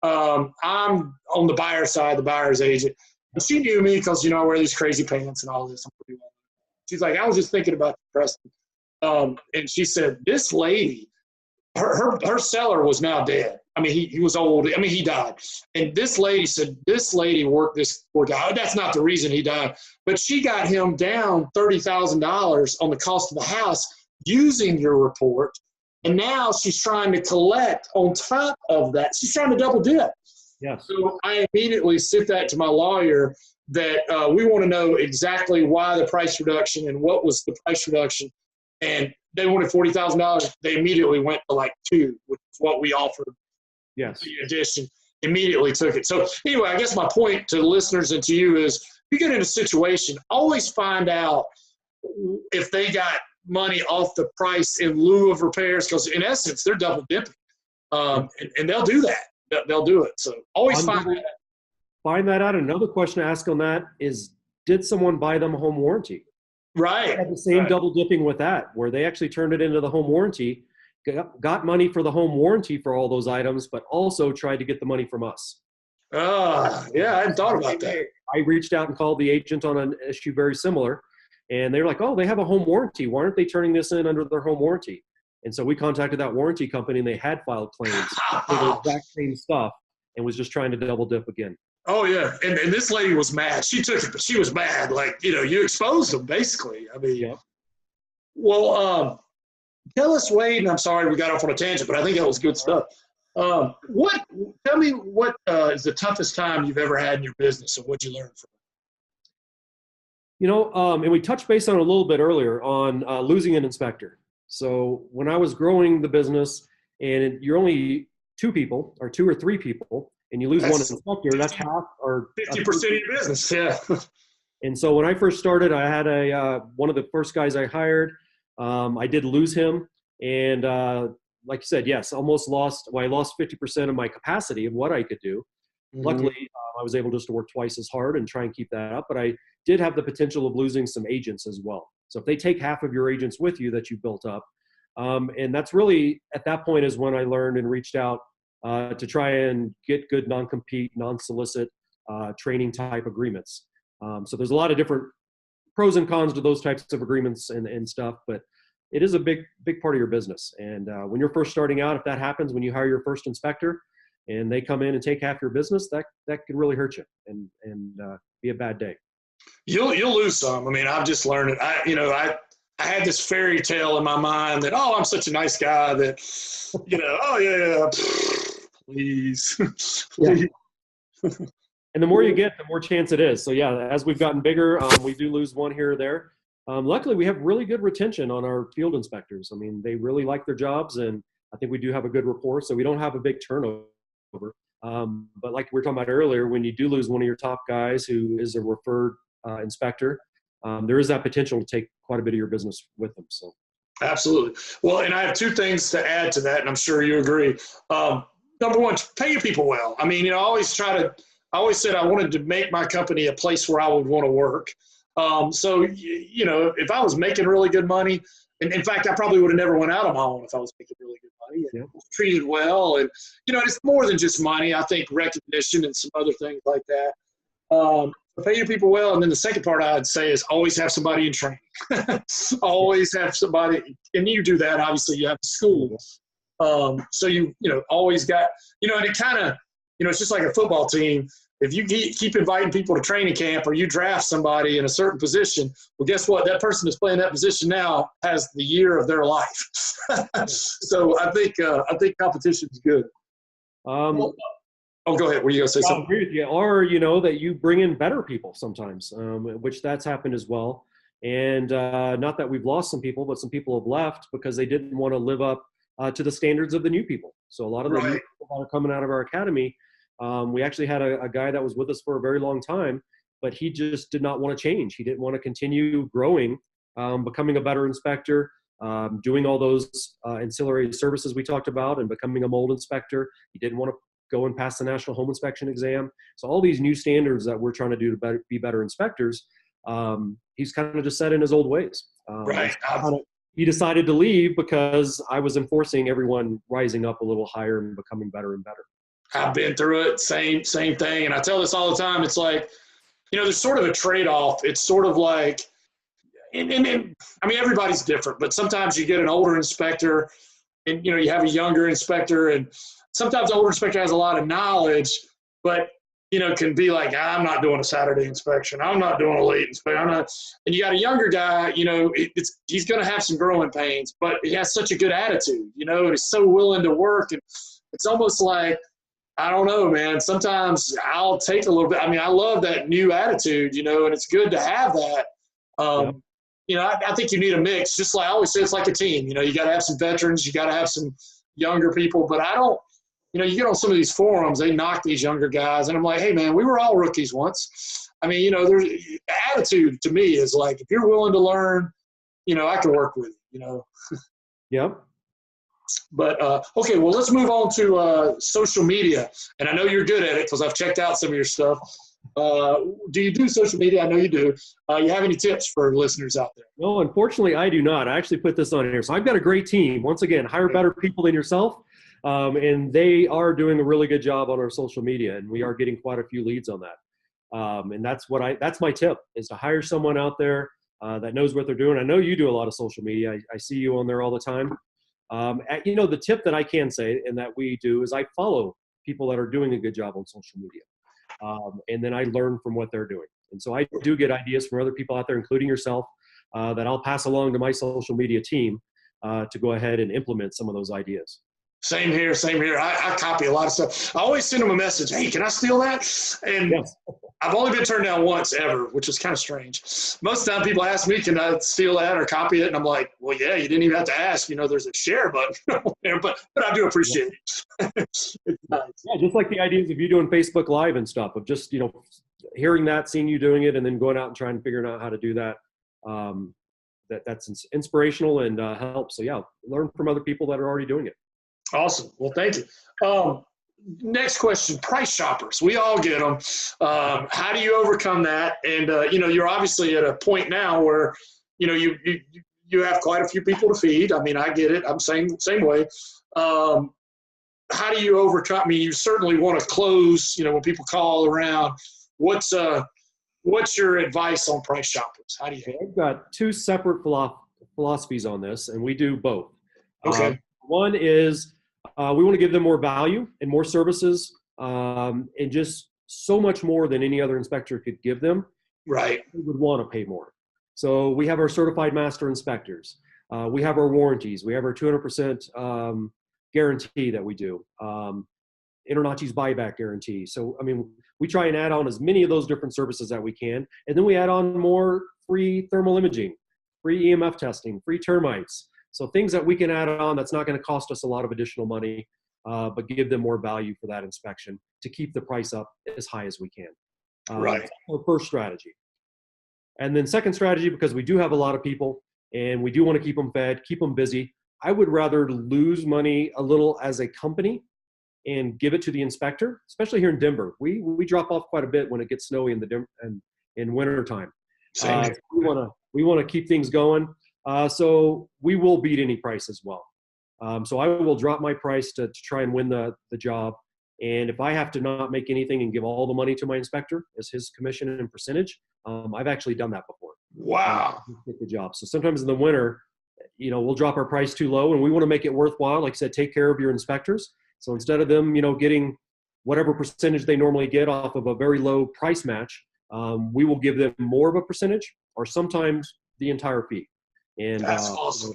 I'm on the buyer side, the buyer's agent. And she knew me because, I wear these crazy pants and all this. She's like, I was just thinking about you, Preston. And she said, this lady, her seller was now dead. I mean, he was old. I mean, he died. And this lady said, this lady worked this poor guy. That's not the reason he died. But she got him down $30,000 on the cost of the house using your report. And now she's trying to collect on top of that. She's trying to double dip. Yeah. So I immediately sent that to my lawyer that we want to know exactly why the price reduction and what was the price reduction. And they wanted $40,000. They immediately went to like $2 million, which is what we offered. Yes. The addition, immediately took it. So anyway, I guess my point to the listeners and to you is, if you get in a situation, always find out if they got money off the price in lieu of repairs, because in essence, they're double dipping. And they'll do that. They'll do it. So always find that out. Another question to ask on that is, did someone buy them a home warranty? Right. I had the same double dipping with that, where they actually turned it into the home warranty, got money for the home warranty for all those items, but also tried to get the money from us. Yeah, I hadn't thought about that. I reached out and called the agent on an issue very similar, and they were like, oh, they have a home warranty. Why aren't they turning this in under their home warranty? And so we contacted that warranty company, and they had filed claims for the exact same stuff and was just trying to double dip again. Oh, yeah. And this lady was mad. She took it, but she was mad. Like, you exposed them, basically. I mean, yeah. Well, tell us, Wade, and I'm sorry we got off on a tangent, but I think that was good stuff. Tell me what is the toughest time you've ever had in your business, and what you learned from it? And we touched base on it a little bit earlier on losing an inspector. So when I was growing the business, and you're only 2 people or 2 or 3 people, and you lose one inspector, that's half or 50% of your business. Yeah. And so when I first started, I had one of the first guys I hired. I did lose him, and like you said, yes, almost lost. Well, I lost 50% of my capacity of what I could do. Mm-hmm. Luckily, I was able just to work twice as hard and try and keep that up. But I did have the potential of losing some agents as well. So if they take half of your agents with you that you built up, and that's really at that point is when I learned and reached out to try and get good non-compete, non-solicit training type agreements. So there's a lot of different pros and cons to those types of agreements and stuff, but it is a big part of your business. And when you're first starting out, if that happens, when you hire your first inspector and they come in and take half your business, that could really hurt you and be a bad day. You'll lose some. I mean, I've just learned it. I had this fairy tale in my mind that, I'm such a nice guy that, please. Yeah. And the more you get, the more chance it is. So yeah, as we've gotten bigger, we do lose one here or there. Luckily, we have really good retention on our field inspectors. I mean, they really like their jobs, and I think we do have a good rapport, so we don't have a big turnover. But like we were talking about earlier, when you do lose one of your top guys who is a referred inspector, there is that potential to take quite a bit of your business with them. So, absolutely. Well, and I have 2 things to add to that, and I'm sure you agree. Number one, pay your people well. I mean, I always said I wanted to make my company a place where I would want to work. So, if I was making really good money, and in fact, I probably would have never went out on my own if I was making really good money and treated well. And, it's more than just money. I think recognition and some other things like that. Pay your people well. And then the second part I'd say is always have somebody in training. Always have somebody. And you do that, obviously, you have school. So always got, and it kind of, it's just like a football team. If you keep inviting people to training camp or you draft somebody in a certain position, well, guess what? That person that's playing that position now has the year of their life. So I think competition is good. Go ahead. Were you going to say something? I agree with you. Or, that you bring in better people sometimes, which that's happened as well. And not that we've lost some people, but some people have left because they didn't want to live up to the standards of the new people. So a lot of the new people that are coming out of our academy, we actually had a guy that was with us for a very long time, but he just did not want to change. He didn't want to continue growing, becoming a better inspector. doing all those ancillary services we talked about and becoming a mold inspector. He didn't want to go and pass the National Home Inspection exam. So all these new standards that we're trying to do to be better inspectors, he's kind of just set in his old ways. Right. He decided to leave because I was enforcing everyone rising up a little higher and becoming better and better. I've been through it, same thing. And I tell this all the time. It's like, there's sort of a trade-off. It's sort of like, and I mean, everybody's different, but sometimes you get an older inspector and, you have a younger inspector, and sometimes the older inspector has a lot of knowledge, but, can be like, I'm not doing a Saturday inspection. I'm not doing a late inspection. And you got a younger guy, he's going to have some growing pains, but he has such a good attitude, and he's so willing to work. And it's almost like, I don't know, man, sometimes I'll take a little bit. I mean, I love that new attitude, and it's good to have that. I think you need a mix. Just like I always say, it's like a team. You got to have some veterans. You got to have some younger people. But I don't, you get on some of these forums, they knock these younger guys. And I'm like, hey, man, we were all rookies once. I mean, there's attitude to me is like, if you're willing to learn, I can work with you, Yep. But, okay, well, let's move on to social media. And I know you're good at it because I've checked out some of your stuff. Do you do social media? I know you do. You have any tips for listeners out there? No, unfortunately, I do not. I actually put this on here. So I've got a great team. Once again, hire better people than yourself. And they are doing a really good job on our social media, and we are getting quite a few leads on that. And that's my tip, is to hire someone out there that knows what they're doing. I know you do a lot of social media. I see you on there all the time. The tip that I can say and that we do is I follow people that are doing a good job on social media. And then I learn from what they're doing. And so I do get ideas from other people out there, including yourself, that I'll pass along to my social media team to go ahead and implement some of those ideas. Same here. I copy a lot of stuff. I always send them a message. Hey, can I steal that? And yes. I've only been turned down once ever, which is kind of strange. Most of the time people ask me, can I steal that or copy it? And I'm like, well, yeah, you didn't even have to ask. There's a share button there, but I do appreciate it. It's nice. Yeah, just like the ideas of you doing Facebook Live and stuff, of just, hearing that, seeing you doing it, and then going out and trying to figure out how to do that. That's inspirational and helps. So, yeah, learn from other people that are already doing it. Awesome. Well, thank you. Next question, price shoppers. We all get them. How do you overcome that? And, you're obviously at a point now where, you have quite a few people to feed. I mean, I get it. I'm same way. How do you overcome? I mean, you certainly want to close, when people call around. What's your advice on price shoppers? How do you? I've got two separate philosophies on this, and we do both. Okay. One is we want to give them more value and more services, and just so much more than any other inspector could give them. Right. We would want to pay more. So we have our certified master inspectors. We have our warranties. We have our 200% guarantee that we do. InterNACHI's buyback guarantee. So, I mean, we try and add on as many of those different services that we can. And then we add on more free thermal imaging, free EMF testing, free termites. So things that we can add on that's not going to cost us a lot of additional money, but give them more value for that inspection to keep the price up as high as we can. Right. That's our first strategy. And then second strategy, because we do have a lot of people and we do want to keep them fed, keep them busy, I would rather lose money a little as a company and give it to the inspector, especially here in Denver. We drop off quite a bit when it gets snowy in winter time. We want to keep things going. So we will beat any price as well. So I will drop my price to try and win the job. And if I have to not make anything and give all the money to my inspector as his commission and percentage, I've actually done that before. Wow. Get the job. So sometimes in the winter, we'll drop our price too low, and we want to make it worthwhile. Like I said, take care of your inspectors. So instead of them, getting whatever percentage they normally get off of a very low price match, we will give them more of a percentage or sometimes the entire fee. And that's awesome.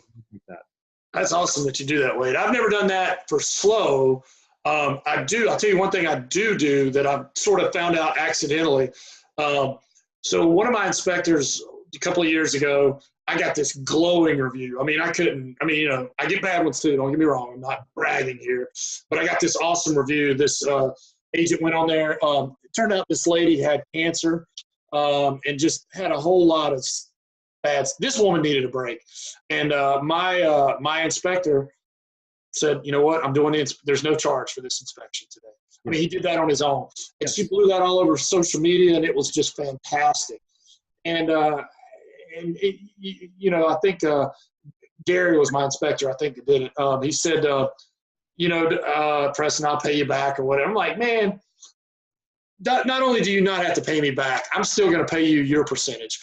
That's awesome that you do that, Wade. I've never done that for slow. I'll tell you one thing I do that I've sort of found out accidentally. So one of my inspectors a couple of years ago, I got this glowing review. I get bad ones too. Don't get me wrong. I'm not bragging here, but I got this awesome review. This agent went on there. It turned out this lady had cancer and just had a whole lot of bad. This woman needed a break. And my inspector said, you know what, I'm doing there's no charge for this inspection today. I mean, he did that on his own. And she blew that all over social media, and it was just fantastic. And you know, I think Gary was my inspector, I think, that did it. He said, you know, Preston, I'll pay you back or whatever. I'm like, man, not only do you not have to pay me back, I'm still going to pay you your percentage,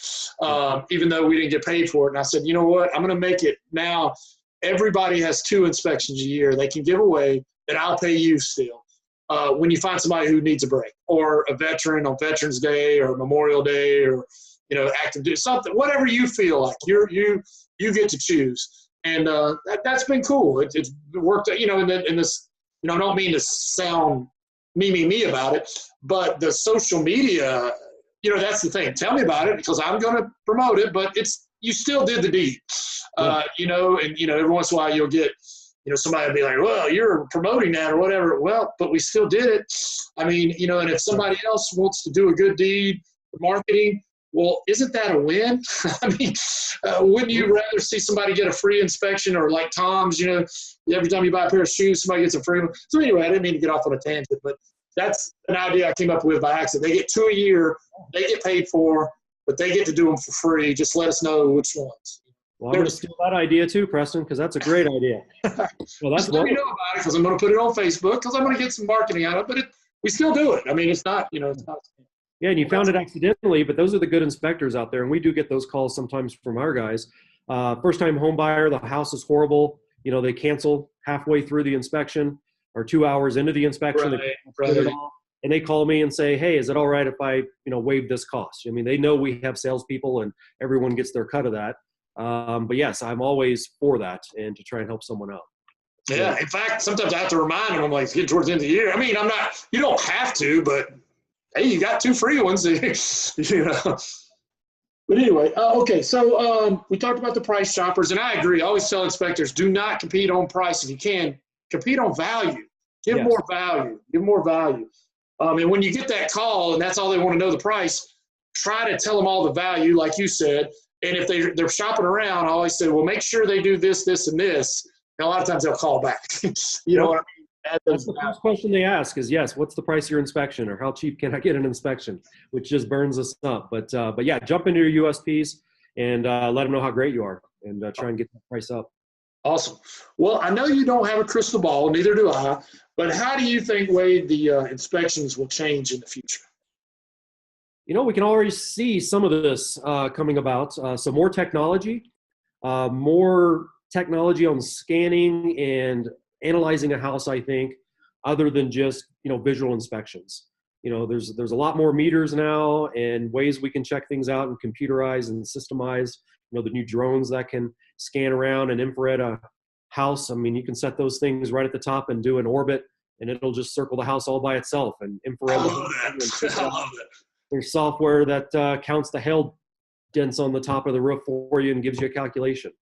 even though we didn't get paid for it. And I said, you know what, I'm going to make it now. Everybody has 2 inspections a year they can give away, and I'll pay you still. When you find somebody who needs a break, or a veteran on Veterans Day or Memorial Day, or, you know, active duty, something, whatever you feel like, you get to choose. And that's been cool. It's worked, you know, in this, you know, I don't mean to sound me about it, but the social media, you know, that's the thing. Tell me about it, because I'm going to promote it, but you still did the deed, you know, and, you know, every once in a while you'll get, you know, somebody will be like, well, you're promoting that or whatever. Well, but we still did it. I mean, you know, and if somebody else wants to do a good deed for marketing, well, isn't that a win? I mean, wouldn't you rather see somebody get a free inspection, or like Tom's, you know, every time you buy a pair of shoes, somebody gets a free one. So anyway, I didn't mean to get off on a tangent, but that's an idea I came up with by accident. They get 2 a year, they get paid for, but they get to do them for free. Just let us know which ones. Well, I'm going to steal that idea too, Preston, because that's a great idea. Well, that's let me know about it, because I'm going to put it on Facebook, because I'm going to get some marketing out of it. But we still do it. I mean, it's not, you know, it's not. Yeah, and you found it accidentally, but those are the good inspectors out there, and we do get those calls sometimes from our guys. First-time home buyer, the house is horrible. You know, they cancel halfway through the inspection or 2 hours into the inspection. Right. And they call me and say, hey, is it all right if I, you know, waive this cost? I mean, they know we have salespeople and everyone gets their cut of that. But yes, I'm always for that and to try and help someone out. Yeah. In fact, sometimes I have to remind them, I'm like, it's getting towards the end of the year. I mean, you don't have to, but hey, you got 2 free ones, you know. But anyway, okay. So we talked about the price shoppers, and I agree. I always tell inspectors, do not compete on price. If you can, compete on value. Give more value. Give more value. And when you get that call and that's all they want to know, the price, try to tell them all the value, like you said. And if they're shopping around, I always say, well, make sure they do this, this, and this. And a lot of times they'll call back. You know what I mean? That's the first question they ask is, yes, what's the price of your inspection, or how cheap can I get an inspection, which just burns us up. But yeah, jump into your USPs and let them know how great you are, and try and get the price up. Awesome. Well, I know you don't have a crystal ball, neither do I, but how do you think, Wade, the inspections will change in the future? You know, we can already see some of this coming about. So more technology on scanning and analyzing a house, I think, other than just, you know, visual inspections. You know, there's a lot more meters now and ways we can check things out and computerize and systemize. You know, the new drones that can scan around and infrared a house. I mean, you can set those things right at the top and do an orbit, and it'll just circle the house all by itself and infrared. I love that. I love that. There's software that counts the hail dents on the top of the roof for you and gives you a calculation.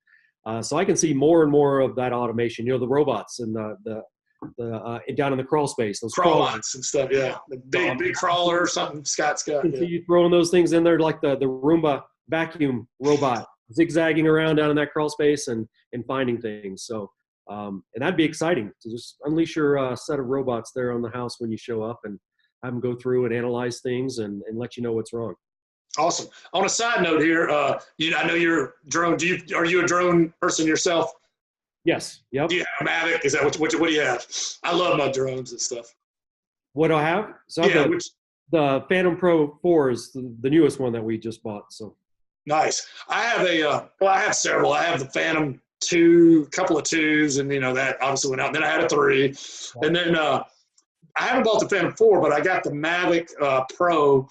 So I can see more and more of that automation. You know, the robots and the down in the crawl space, those crawlbots and stuff. Yeah, the big crawler or something. Scott. Yeah. You throwing those things in there like the Roomba vacuum robot, zigzagging around down in that crawl space and finding things. So and that'd be exciting to just unleash your set of robots there on the house when you show up and have them go through and analyze things and let you know what's wrong. Awesome. On a side note here, I know you're a drone. Are you a drone person yourself? Yes. Yep. Do you have a Mavic? Is that what do you have? I love my drones and stuff. What do I have? So yeah, the Phantom Pro 4 is the newest one that we just bought. So nice. I have I have several. I have the Phantom 2, a couple of 2s, and you know that obviously went out. And then I had a 3, and then I haven't bought the Phantom 4, but I got the Mavic Pro.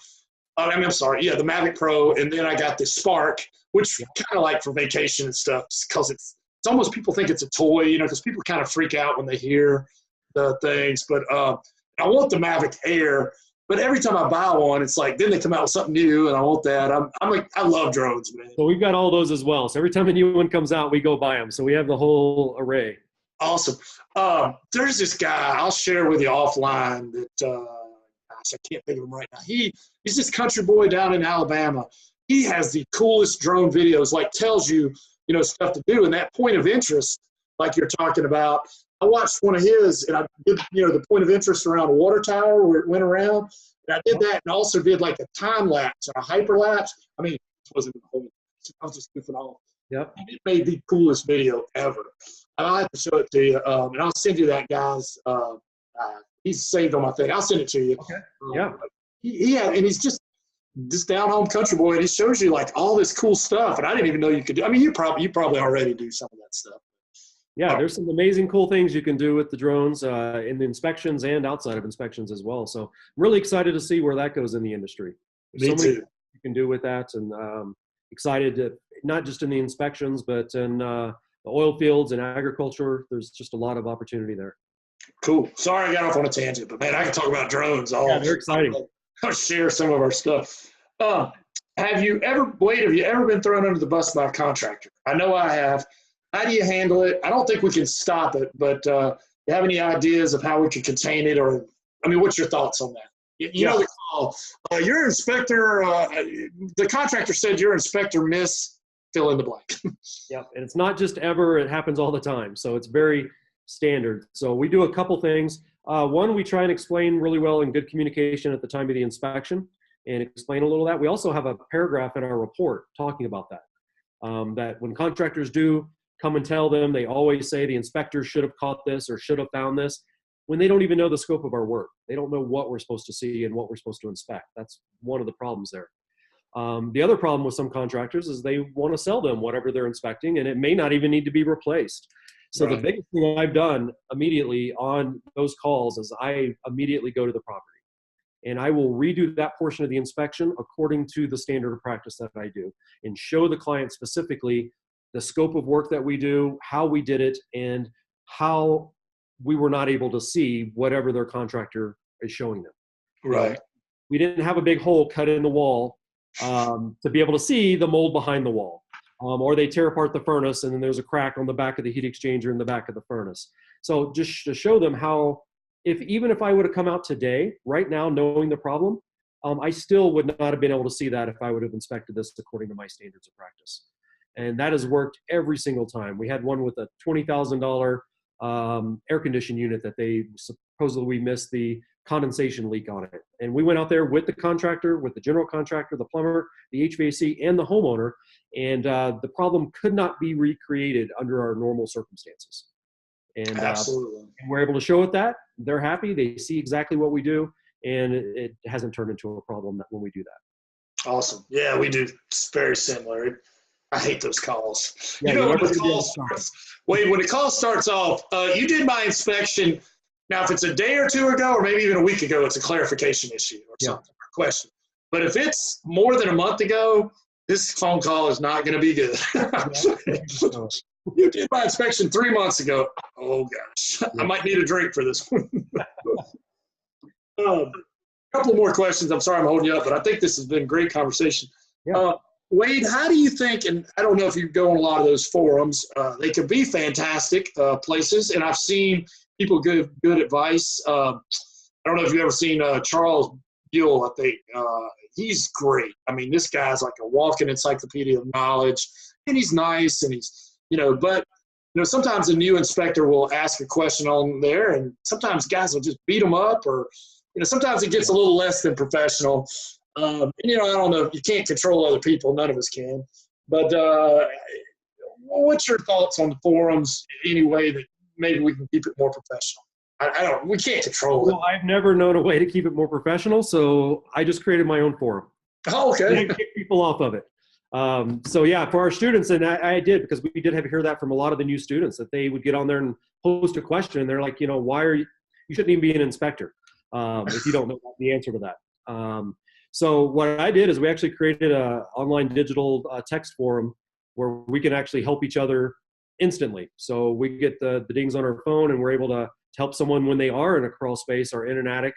I'm sorry, yeah, the Mavic Pro, and then I got the Spark, which kind of like for vacation and stuff, because it's almost, people think it's a toy, you know, because people kind of freak out when they hear the things. But I want the Mavic Air, but every time I buy one, it's like then they come out with something new, and I want that. I'm like, I love drones, man. So we've got all those as well. So every time a new one comes out, we go buy them. So we have the whole array. Awesome. There's this guy I'll share with you offline that. I can't think of him right now. He's this country boy down in Alabama. he has the coolest drone videos, like tells you, stuff to do. And that point of interest, like you're talking about, I watched one of his, and I did, the point of interest around a water tower where it went around. And I did that, and also did like a time lapse and a hyper lapse. I mean, it wasn't the whole. I was just goofing off. Yep. It made the coolest video ever. I'll have to show it to you, and I'll send you that guy's. He's saved on my thing. I'll send it to you. Okay. Yeah. And he's just down home country boy, and he shows you like all this cool stuff, and I didn't even know you could do. I mean, you probably already do some of that stuff. Yeah, there's some amazing cool things you can do with the drones in the inspections and outside of inspections as well. So I'm really excited to see where that goes in the industry. Me so many too. things you can do with that, and excited to, not just in the inspections, but in the oil fields and agriculture. There's just a lot of opportunity there. Cool. Sorry I got off on a tangent, but man, I can talk about drones. Yeah, they're exciting. I'll share some of our stuff. Have you ever been thrown under the bus by a contractor? I know I have. How do you handle it? I don't think we can stop it, but you have any ideas of how we could contain it? Or, I mean, what's your thoughts on that? You know the call. Your inspector, the contractor said your inspector miss, fill in the blank. Yeah, and it's not just ever, it happens all the time. So it's very standard. So we do a couple things. One, we try and explain really well in good communication at the time of the inspection and explain a little of that. We also have a paragraph in our report talking about that, that when contractors do come and tell them, they always say the inspector should have caught this or should have found this, when they don't even know the scope of our work. They don't know what we're supposed to see and what we're supposed to inspect. That's one of the problems there. The other problem with some contractors is they want to sell them whatever they're inspecting, and it may not even need to be replaced. So The biggest thing I've done immediately on those calls is I immediately go to the property, and I will redo that portion of the inspection according to the standard of practice that I do, and show the client specifically the scope of work that we do, how we did it, and how we were not able to see whatever their contractor is showing them. Right. We didn't have a big hole cut in the wall to be able to see the mold behind the wall. Or they tear apart the furnace and then there's a crack on the back of the heat exchanger in the back of the furnace. So just to show them how, even if I would have come out today, right now, knowing the problem, I still would not have been able to see that if I would have inspected this according to my standards of practice. And that has worked every single time. We had one with a $20,000 air conditioning unit that they supposedly we missed the condensation leak on it. And we went out there with the contractor, with the general contractor, the plumber, the HVAC, and the homeowner. And the problem could not be recreated under our normal circumstances. And, Absolutely. And we're able to show it that. They're happy. They see exactly what we do. And it hasn't turned into a problem when we do that. Awesome. Yeah, we do. It's very similar. I hate those calls. Yeah, when the call starts, Wade, when the call starts off, you did my inspection. Now, if it's a day or two ago, or maybe even a week ago, it's a clarification issue or something, or question. But if it's more than a month ago, this phone call is not going to be good. You did my inspection 3 months ago. Oh, gosh. I might need a drink for this one. A couple more questions. I'm sorry I'm holding you up, but I think this has been a great conversation. Yeah. Wade, how do you think, and I don't know if you go on a lot of those forums, they could be fantastic places, and I've seen people give good advice. I don't know if you've ever seen Charles Buell, I think. He's great. I mean, this guy's like a walking encyclopedia of knowledge, and he's nice, and he's, but, sometimes a new inspector will ask a question on there, and sometimes guys will just beat them up, or, sometimes it gets a little less than professional. I don't know. You can't control other people. None of us can. But what's your thoughts on the forums anyway that maybe we can keep it more professional? We can't control it. Well, I've never known a way to keep it more professional, so I just created my own forum. Oh, okay. And kick people off of it. So yeah, for our students, and I did, because we did hear that from a lot of the new students, that they would get on there and post a question, and they're like, why are you shouldn't even be an inspector if you don't know the answer to that. So what I did is we actually created an online digital text forum where we can actually help each other instantly. So we get the dings on our phone, and we're able to help someone when they are in a crawl space or in an attic.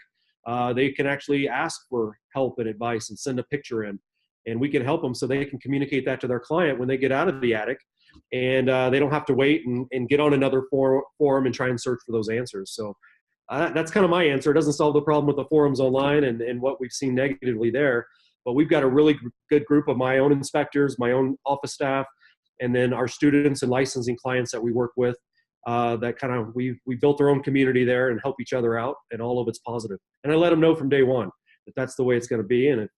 They can actually ask for help and advice and send a picture in, and we can help them so they can communicate that to their client when they get out of the attic, and they don't have to wait and get on another forum and try and search for those answers. So that's kind of my answer. It doesn't solve the problem with the forums online and what we've seen negatively there. but we've got a really good group of my own inspectors, my own office staff, and then our students and licensing clients that we work with. That kind of we built our own community there and help each other out, and all of it's positive. And I let them know from day one that that's the way it's going to be. And if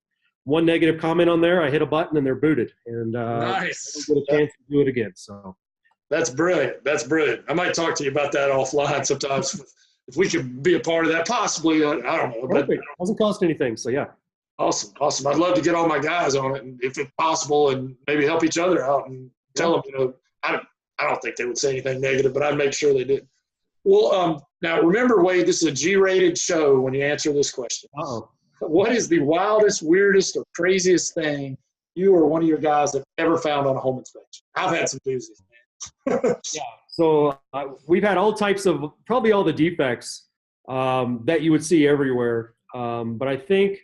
one negative comment on there, I hit a button and they're booted, and nice. I don't get a chance to do it again. So that's brilliant. That's brilliant. I might talk to you about that offline sometimes. If we could be a part of that, possibly. I don't know. Perfect. But it doesn't cost anything. So yeah. Awesome. I'd love to get all my guys on it, and if it's possible, and maybe help each other out and tell them, I don't think they would say anything negative, but I'd make sure they did. Well, now remember, Wade, this is a G-rated show when you answer this question. Uh-oh. What is the wildest, weirdest, or craziest thing you or one of your guys have ever found on a home inspection? I've had some doozies, man. Yeah. So we've had all types of, probably all the defects that you would see everywhere. But I think,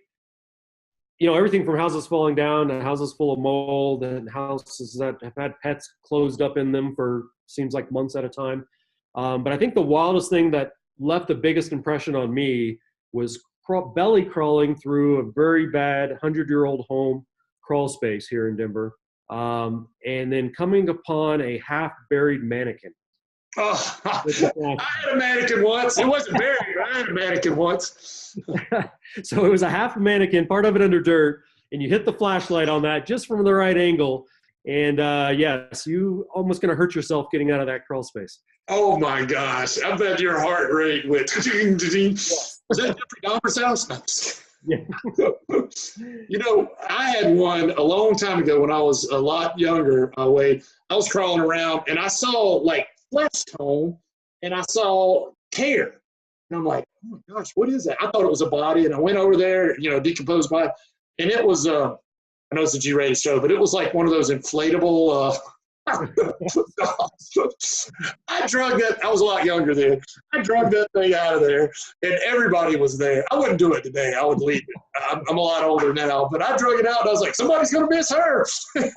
everything from houses falling down and houses full of mold and houses that have had pets closed up in them for seems like months at a time. But I think the wildest thing that left the biggest impression on me was belly crawling through a very bad 100-year-old home crawl space here in Denver, and then coming upon a half-buried mannequin. Oh, I had a mannequin once. It wasn't buried. I had a mannequin once. So it was a half mannequin, part of it under dirt, and you hit the flashlight on that just from the right angle. And yes, you almost going to hurt yourself getting out of that crawl space. Oh my gosh. I bet your heart rate went. Was that Jeffrey Dahmer's house? Yeah. I had one a long time ago when I was a lot younger, Wade. I was crawling around and I saw like flesh tone and I saw hair. And I'm like, oh my gosh, what is that? I thought it was a body, and I went over there, decomposed body. And it was, I know it's a G-rated show, but it was like one of those inflatable I drugged that. I was a lot younger then. I drugged that thing out of there, and everybody was there. I wouldn't do it today. I would leave it. I'm a lot older now, but I drug it out, and I was like, somebody's going to miss her.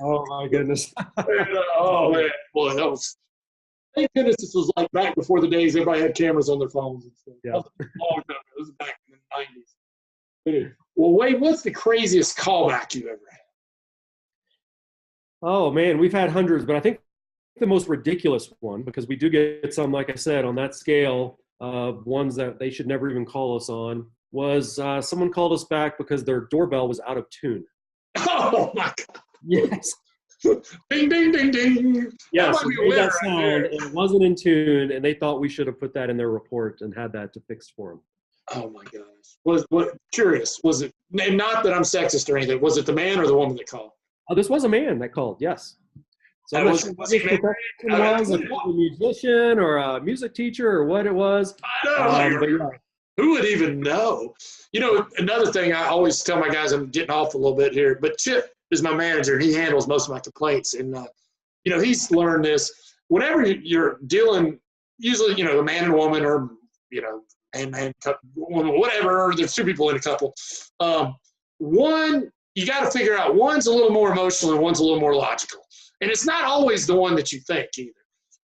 Oh, my goodness. And, oh, man. Boy, that was – thank goodness this was like back before the days everybody had cameras on their phones and stuff. Yeah. That was a long time ago. It was back in the 90s. But anyway, well, Wade, what's the craziest callback you ever had? Oh, man, we've had hundreds, but I think the most ridiculous one, because we do get some, like I said, on that scale, ones that they should never even call us on, was someone called us back because their doorbell was out of tune. Oh, my God. Yes. Ding, ding, ding, ding. Yes, That made that sound, and it wasn't in tune, and they thought we should have put that in their report and had that to fix for them. Oh, my gosh. Curious, was it, and not that I'm sexist or anything, was it the man or the woman that called? Oh, this was a man that called, yes. So Was it a musician or a music teacher or what it was. I know. But yeah. Who would even know? Another thing I always tell my guys, I'm getting off a little bit here, but Chip is my manager, and he handles most of my complaints. And, he's learned this. Whenever you're dealing, usually, a man and woman or, man, woman, whatever, or there's two people in a couple. One, you got to figure out one's a little more emotional and one's a little more logical. And it's not always the one that you think either.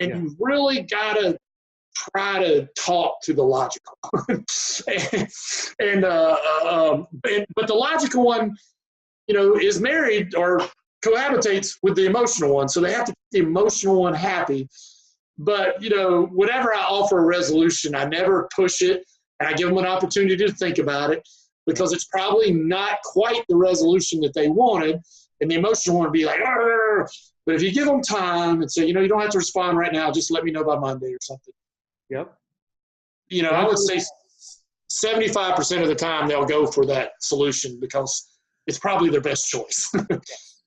And you really got to try to talk to the logical. But the logical one, is married or cohabitates with the emotional one. So they have to keep the emotional one happy. But, whenever I offer a resolution, I never push it, and I give them an opportunity to think about it, because it's probably not quite the resolution that they wanted. And the emotional one would be like, argh. But if you give them time and say, you don't have to respond right now, just let me know by Monday or something. Yep. I would say 75% of the time they'll go for that solution because it's probably their best choice.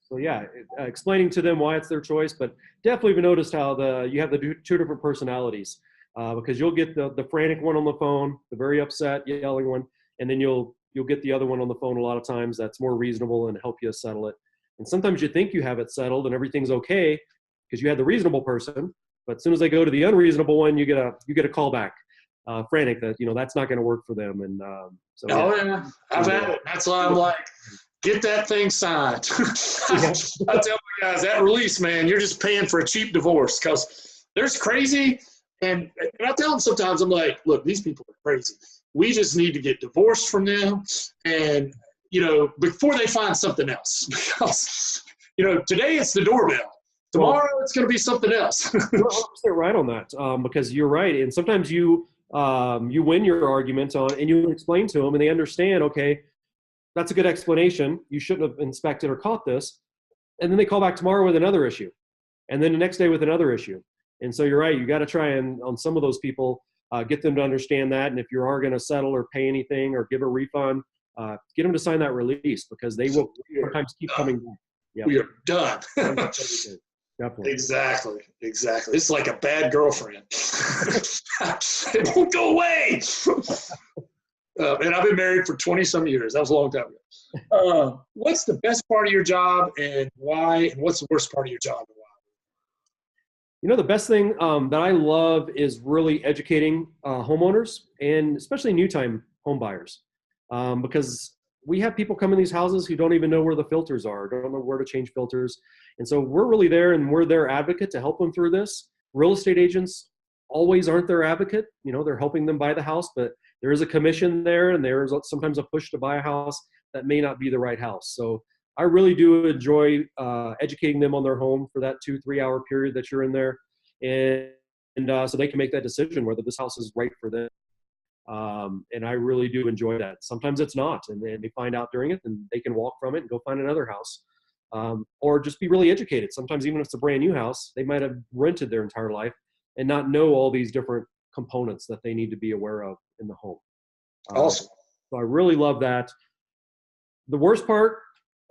So yeah, explaining to them why it's their choice, but definitely have noticed how you have the two different personalities, because you'll get the frantic one on the phone, the very upset, yelling one, and then you'll get the other one on the phone a lot of times that's more reasonable and help you settle it. And sometimes you think you have it settled and everything's okay because you had the reasonable person, but as soon as they go to the unreasonable one, you get a call back, frantic that that's not going to work for them. And yeah, I've had it. That's why I'm like, get that thing signed. I tell my guys, that release, man, you're just paying for a cheap divorce because there's crazy. And I tell them sometimes, I'm like, look, these people are crazy. We just need to get divorced from them. And before they find something else. Because, today it's the doorbell. Tomorrow it's going to be something else. You're 100% right on that, because you're right. And sometimes you win your argument and you explain to them and they understand, okay, that's a good explanation. You shouldn't have inspected or caught this. And then they call back tomorrow with another issue. And then the next day with another issue. And so you're right. You got to try and, on some of those people, get them to understand that. And if you are going to settle or pay anything or give a refund, get them to sign that release, because they will sometimes keep coming back. Yep. We are done. Definitely. Exactly. It's like a bad girlfriend. It won't go away. And I've been married for 20-some years. That was a long time ago. What's the best part of your job and why? And what's the worst part of your job and why? The best thing that I love is really educating homeowners, and especially new-time home buyers, because we have people come in these houses who don't even know where the filters are, don't know where to change filters. And so we're really there, and we're their advocate to help them through this. Real estate agents always aren't their advocate. They're helping them buy the house, but there is a commission there, and there's sometimes a push to buy a house that may not be the right house. So I really do enjoy educating them on their home for that 2-3 hour period that you're in there. And so they can make that decision whether this house is right for them. And I really do enjoy that. Sometimes it's not, and then they find out during it, and they can walk from it and go find another house. Or just be really educated. Sometimes even if it's a brand new house, they might have rented their entire life and not know all these different components that they need to be aware of in the home. Awesome. So I really love that. The worst part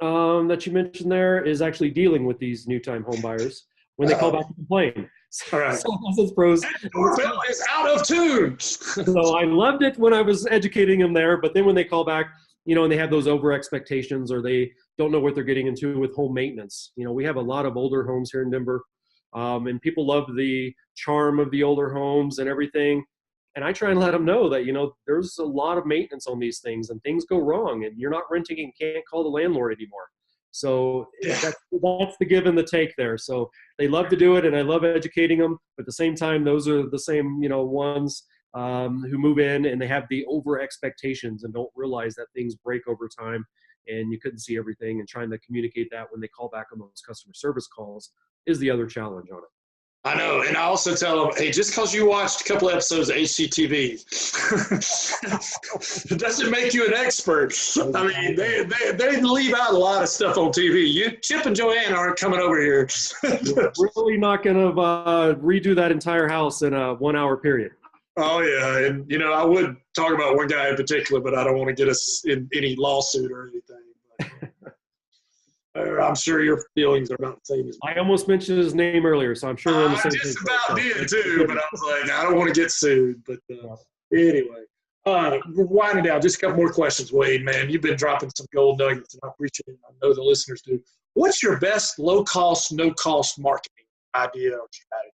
that you mentioned there is actually dealing with these new time home buyers when they call back to complain. All right. Sometimes it's pros. That doorbell is out of tune. So I loved it when I was educating them there, but then when they call back, and they have those over expectations, or they don't know what they're getting into with home maintenance. We have a lot of older homes here in Denver, and people love the charm of the older homes and everything. And I try and let them know that, there's a lot of maintenance on these things, and things go wrong, and you're not renting and can't call the landlord anymore. So that's the give and the take there. So they love to do it, and I love educating them. But at the same time, those are the same, ones who move in and they have the over expectations and don't realize that things break over time and you couldn't see everything, and trying to communicate that when they call back on those customer service calls is the other challenge on it. I know. And I also tell them, hey, just because you watched a couple episodes of HGTV, it doesn't make you an expert. I mean, they leave out a lot of stuff on TV. Chip and Joanne aren't coming over here. We're really not going to redo that entire house in a 1 hour period. Oh, yeah. And, I would talk about one guy in particular, but I don't want to get us in any lawsuit or anything. I'm sure your feelings are about the same as mine. I almost mentioned his name earlier, so I'm sure we're on the same page. I just about did too, but I was like, I don't want to get sued. But anyway, we're winding down. Just a couple more questions, Wade, man. You've been dropping some gold nuggets, and I appreciate it. I know the listeners do. What's your best low-cost, no-cost marketing idea or strategy?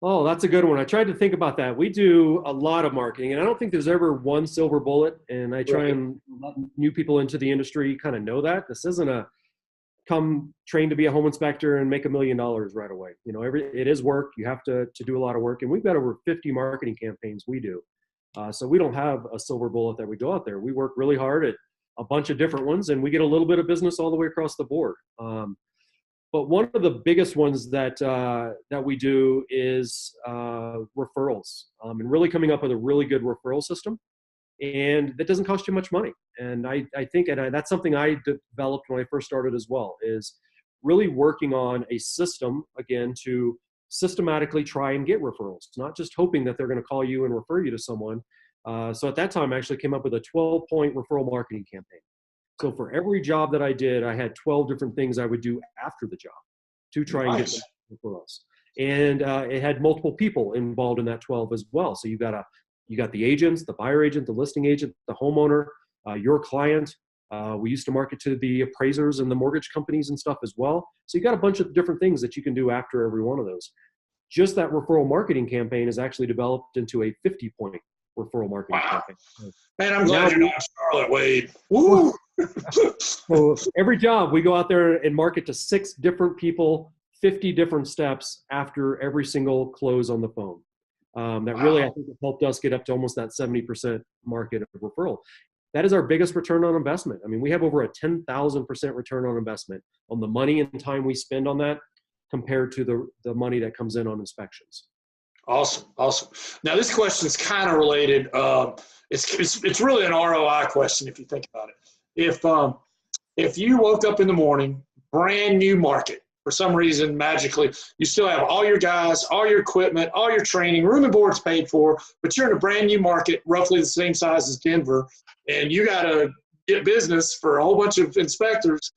Oh, that's a good one. I tried to think about that. We do a lot of marketing, and I don't think there's ever one silver bullet, and I try and let new people into the industry kind of know that. This isn't a come train to be a home inspector and make $1 million right away. It is work. You have to do a lot of work, and we've got over 50 marketing campaigns we do. So we don't have a silver bullet that we go out there. We work really hard at a bunch of different ones, and we get a little bit of business all the way across the board. But one of the biggest ones that we do is referrals, and really coming up with a really good referral system. And that doesn't cost you much money. And I think, that's something I developed when I first started as well, is really working on a system, again, to systematically try and get referrals, not just hoping that they're going to call you and refer you to someone. So at that time, I actually came up with a 12-point referral marketing campaign. So for every job that I did, I had 12 different things I would do after the job to try and get them referrals. And it had multiple people involved in that 12 as well. So you got the agents, the buyer agent, the listing agent, the homeowner, your client. We used to market to the appraisers and the mortgage companies and stuff as well. So you got a bunch of different things that you can do after every one of those. Just that referral marketing campaign is actually developed into a 50-point referral marketing campaign. Man, I'm glad you're not Charlotte, Wade. Woo! So every job we go out there and market to 6 different people, 50 different steps after every single close on the phone. That really, I think, helped us get up to almost that 70% market of referral. that is our biggest return on investment. I mean, we have over a 10,000% return on investment on the money and time we spend on that compared to the money that comes in on inspections. Awesome. Now, this question is kind of related. It's really an ROI question if you think about it. If you woke up in the morning, brand new market, for some reason, magically, you still have all your guys, all your equipment, all your training, room and board's paid for, but you're in a brand new market, roughly the same size as Denver, and you got to get business for a whole bunch of inspectors,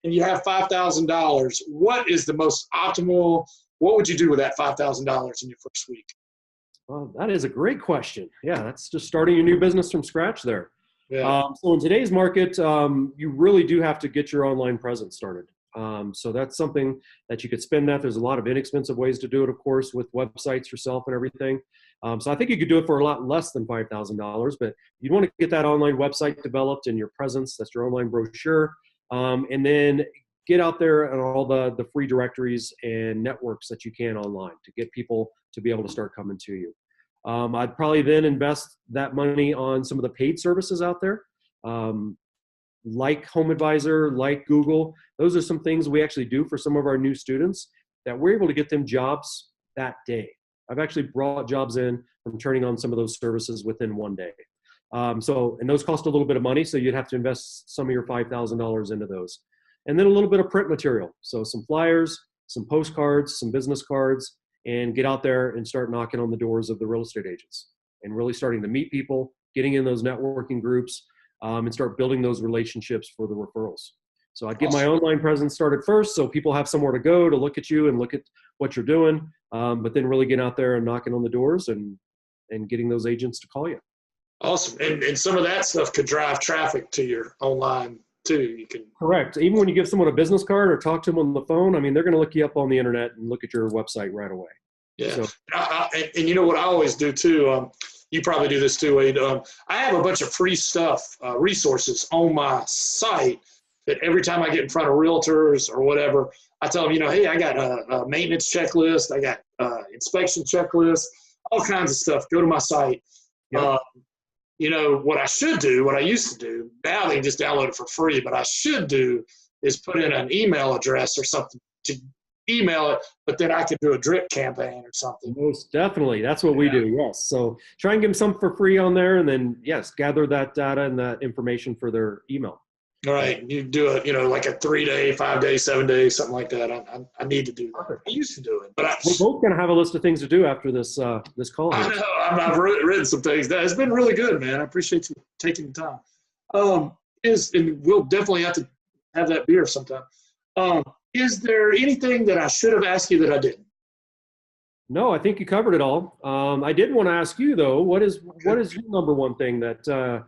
and you have $5,000. What is the most optimal? What would you do with that $5,000 in your first week? Well, that is a great question. Yeah, that's just starting a new business from scratch there. Yeah. So in today's market, you really do have to get your online presence started. So that's something that you could spend that. There's a lot of inexpensive ways to do it, of course, with websites yourself and everything. So I think you could do it for a lot less than $5,000, but you'd want to get that online website developed and your presence, that's your online brochure, and then get out there on all the free directories and networks that you can online to get people to be able to start coming to you. I'd probably then invest that money on some of the paid services out there, like Home Advisor, like Google. Those are some things we actually do for some of our new students that we're able to get them jobs that day. I've actually brought jobs in from turning on some of those services within one day. And those cost a little bit of money, so you'd have to invest some of your $5,000 into those. And then a little bit of print material. So some flyers, some postcards, some business cards, and get out there and start knocking on the doors of the real estate agents and really starting to meet people, getting in those networking groups, and start building those relationships for the referrals. So I'd get my online presence started first so people have somewhere to go to look at you and look at what you're doing, but then really get out there and knocking on the doors and getting those agents to call you. Awesome. And some of that stuff could drive traffic to your online too. You can. Correct. Even when you give someone a business card or talk to them on the phone, I mean, they're going to look you up on the internet and look at your website right away. Yeah. So, and you know what I always do too? You probably do this too, Wade. I have a bunch of free stuff, resources on my site that every time I get in front of realtors or whatever, I tell them, hey, I got a maintenance checklist. I got inspection checklist, all kinds of stuff. Go to my site. Yep. What I should do, what I used to do, now they can just download it for free, but I should do is put in an email address or something to email it, but then I could do a drip campaign or something. Most definitely. That's what we do. Yes. So try and give them some for free on there, and then gather that data and that information for their email. All right. You do it, like a 3-day, 5-day, 7-day, something like that. I need to do that. Perfect. I used to do it, but we're both going to have a list of things to do after this call. I know. I've written some things. It's been really good, man. I appreciate you taking the time. And we'll definitely have to have that beer sometime. Is there anything that I should have asked you that I didn't? No, I think you covered it all. I did want to ask you though, what is your number one thing that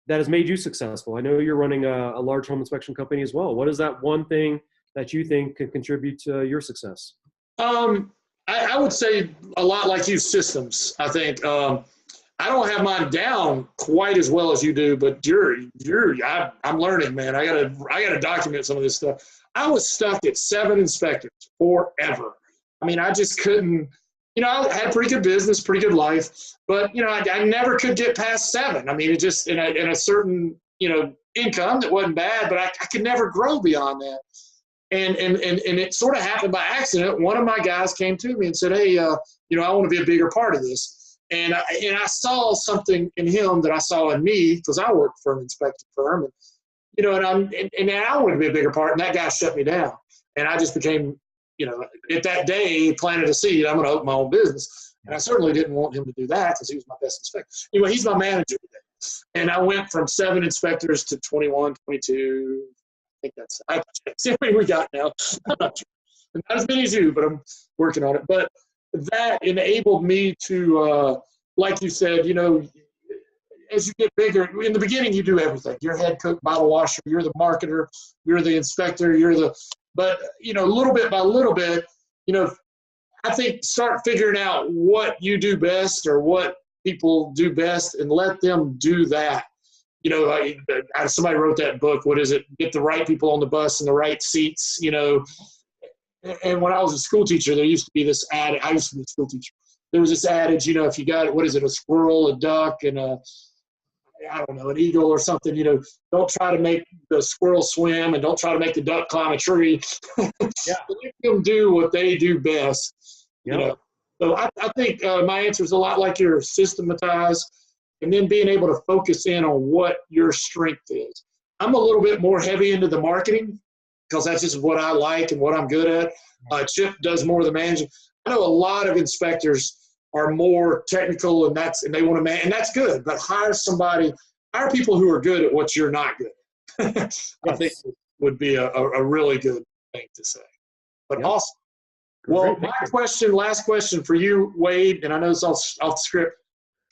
has made you successful? I know you're running a large home inspection company as well. What is that one thing that you think can contribute to your success? I would say a lot like you, systems. I think I don't have mine down quite as well as you do, but I'm learning, man. I gotta document some of this stuff. I was stuck at 7 inspectors forever. I mean, I just couldn't. I had a pretty good business, pretty good life, but I never could get past 7. I mean, it just in a certain income that wasn't bad, but I could never grow beyond that. And it sort of happened by accident. One of my guys came to me and said, "Hey, I want to be a bigger part of this." And I saw something in him that I saw in me because I worked for an inspecting firm, and I wanted to be a bigger part. And that guy shut me down, and I just became. At that day, planted a seed. I'm going to open my own business. And I certainly didn't want him to do that because he was my best inspector. Anyway, he's my manager today. And I went from 7 inspectors to 21, 22. I think that's how many we got now. I'm not sure. Not as many as you, but I'm working on it. But that enabled me to, like you said, as you get bigger, in the beginning, you do everything. You're head cook, bottle washer, you're the marketer, you're the inspector, but, little bit by little bit, I think start figuring out what you do best or what people do best and let them do that. Somebody wrote that book, what is it? Get the right people on the bus in the right seats, And when I was a school teacher, there used to be this adage. I used to be a school teacher. There was this adage, if you got, a squirrel, a duck, and I don't know, an eagle or something, don't try to make the squirrel swim and don't try to make the duck climb a tree. Yeah. Let them do what they do best. Yep. So I think my answer is a lot like your systematized, and then being able to focus in on what your strength is. I'm a little bit more heavy into the marketing because that's just what I like and what I'm good at. Chip does more of the managing. I know a lot of inspectors are more technical and they want to manage, and that's good, but hire people who are good at what you're not good at. Yes. I think would be a really good thing to say. But Yep. awesome. Well, last question for you, Wade, and I know it's off the script.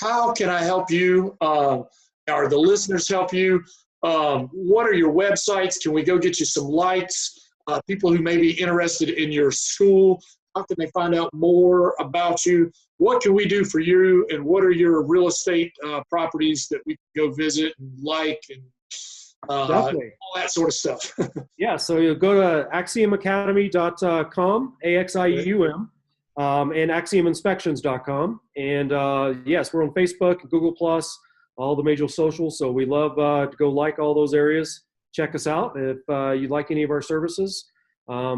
How can I help you? Or the listeners help you? What are your websites? Can we go get you some lights? People who may be interested in your school, how can they find out more about you? What can we do for you? And what are your real estate properties that we can go visit and like and all that sort of stuff? Yeah, so you'll go to axiomacademy.com, AXIUM, and axiuminspections.com. And yes, we're on Facebook, Google+, all the major socials. So we love to go like all those areas. Check us out if you'd like any of our services. I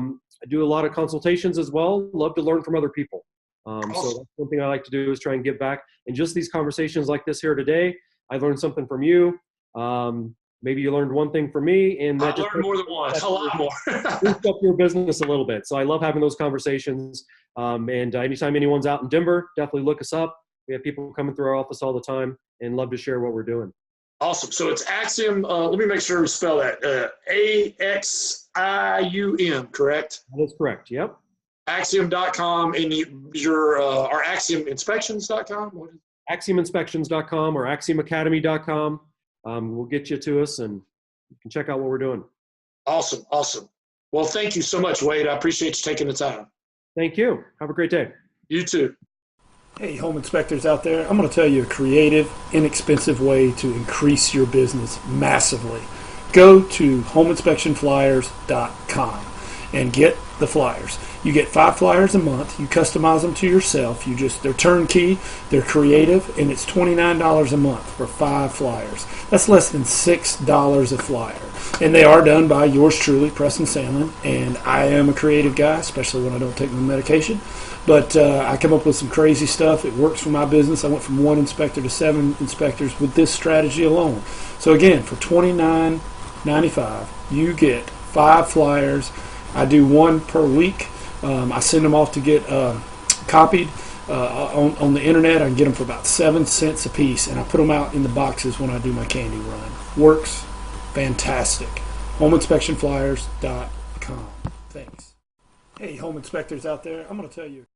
do a lot of consultations as well. Love to learn from other people. So that's one thing I like to do is try and give back. And just these conversations like this here today, I learned something from you. Maybe you learned one thing from me, and that I learned more than one, a lot more. boost up your business a little bit. So I love having those conversations. And anytime anyone's out in Denver, definitely look us up. We have people coming through our office all the time, and love to share what we're doing. Awesome. So it's Axiom. Let me make sure we spell that. AXIUM, correct? That is correct. Yep. Axiom.com and or AxiomInspections.com? AxiomInspections.com or AxiomAcademy.com. We'll get you to us, and you can check out what we're doing. Awesome. Well, thank you so much, Wade. I appreciate you taking the time. Thank you. Have a great day. You too. Hey, home inspectors out there, I'm going to tell you a creative, inexpensive way to increase your business massively. Go to homeinspectionflyers.com and get the flyers. You get 5 flyers a month. You customize them to yourself. They're turnkey, they're creative, and it's $29 a month for 5 flyers. That's less than $6 a flyer. And they are done by yours truly, Preston Sandlin. And I am a creative guy, especially when I don't take my medication. But I come up with some crazy stuff. It works for my business. I went from 1 inspector to 7 inspectors with this strategy alone. So again, for $29.95, you get 5 flyers. I do 1 per week. I send them off to get copied on the internet. I can get them for about 7 cents a piece, and I put them out in the boxes when I do my candy run. Works fantastic. homeinspectionflyers.com. Thanks. Hey, home inspectors out there, I'm going to tell you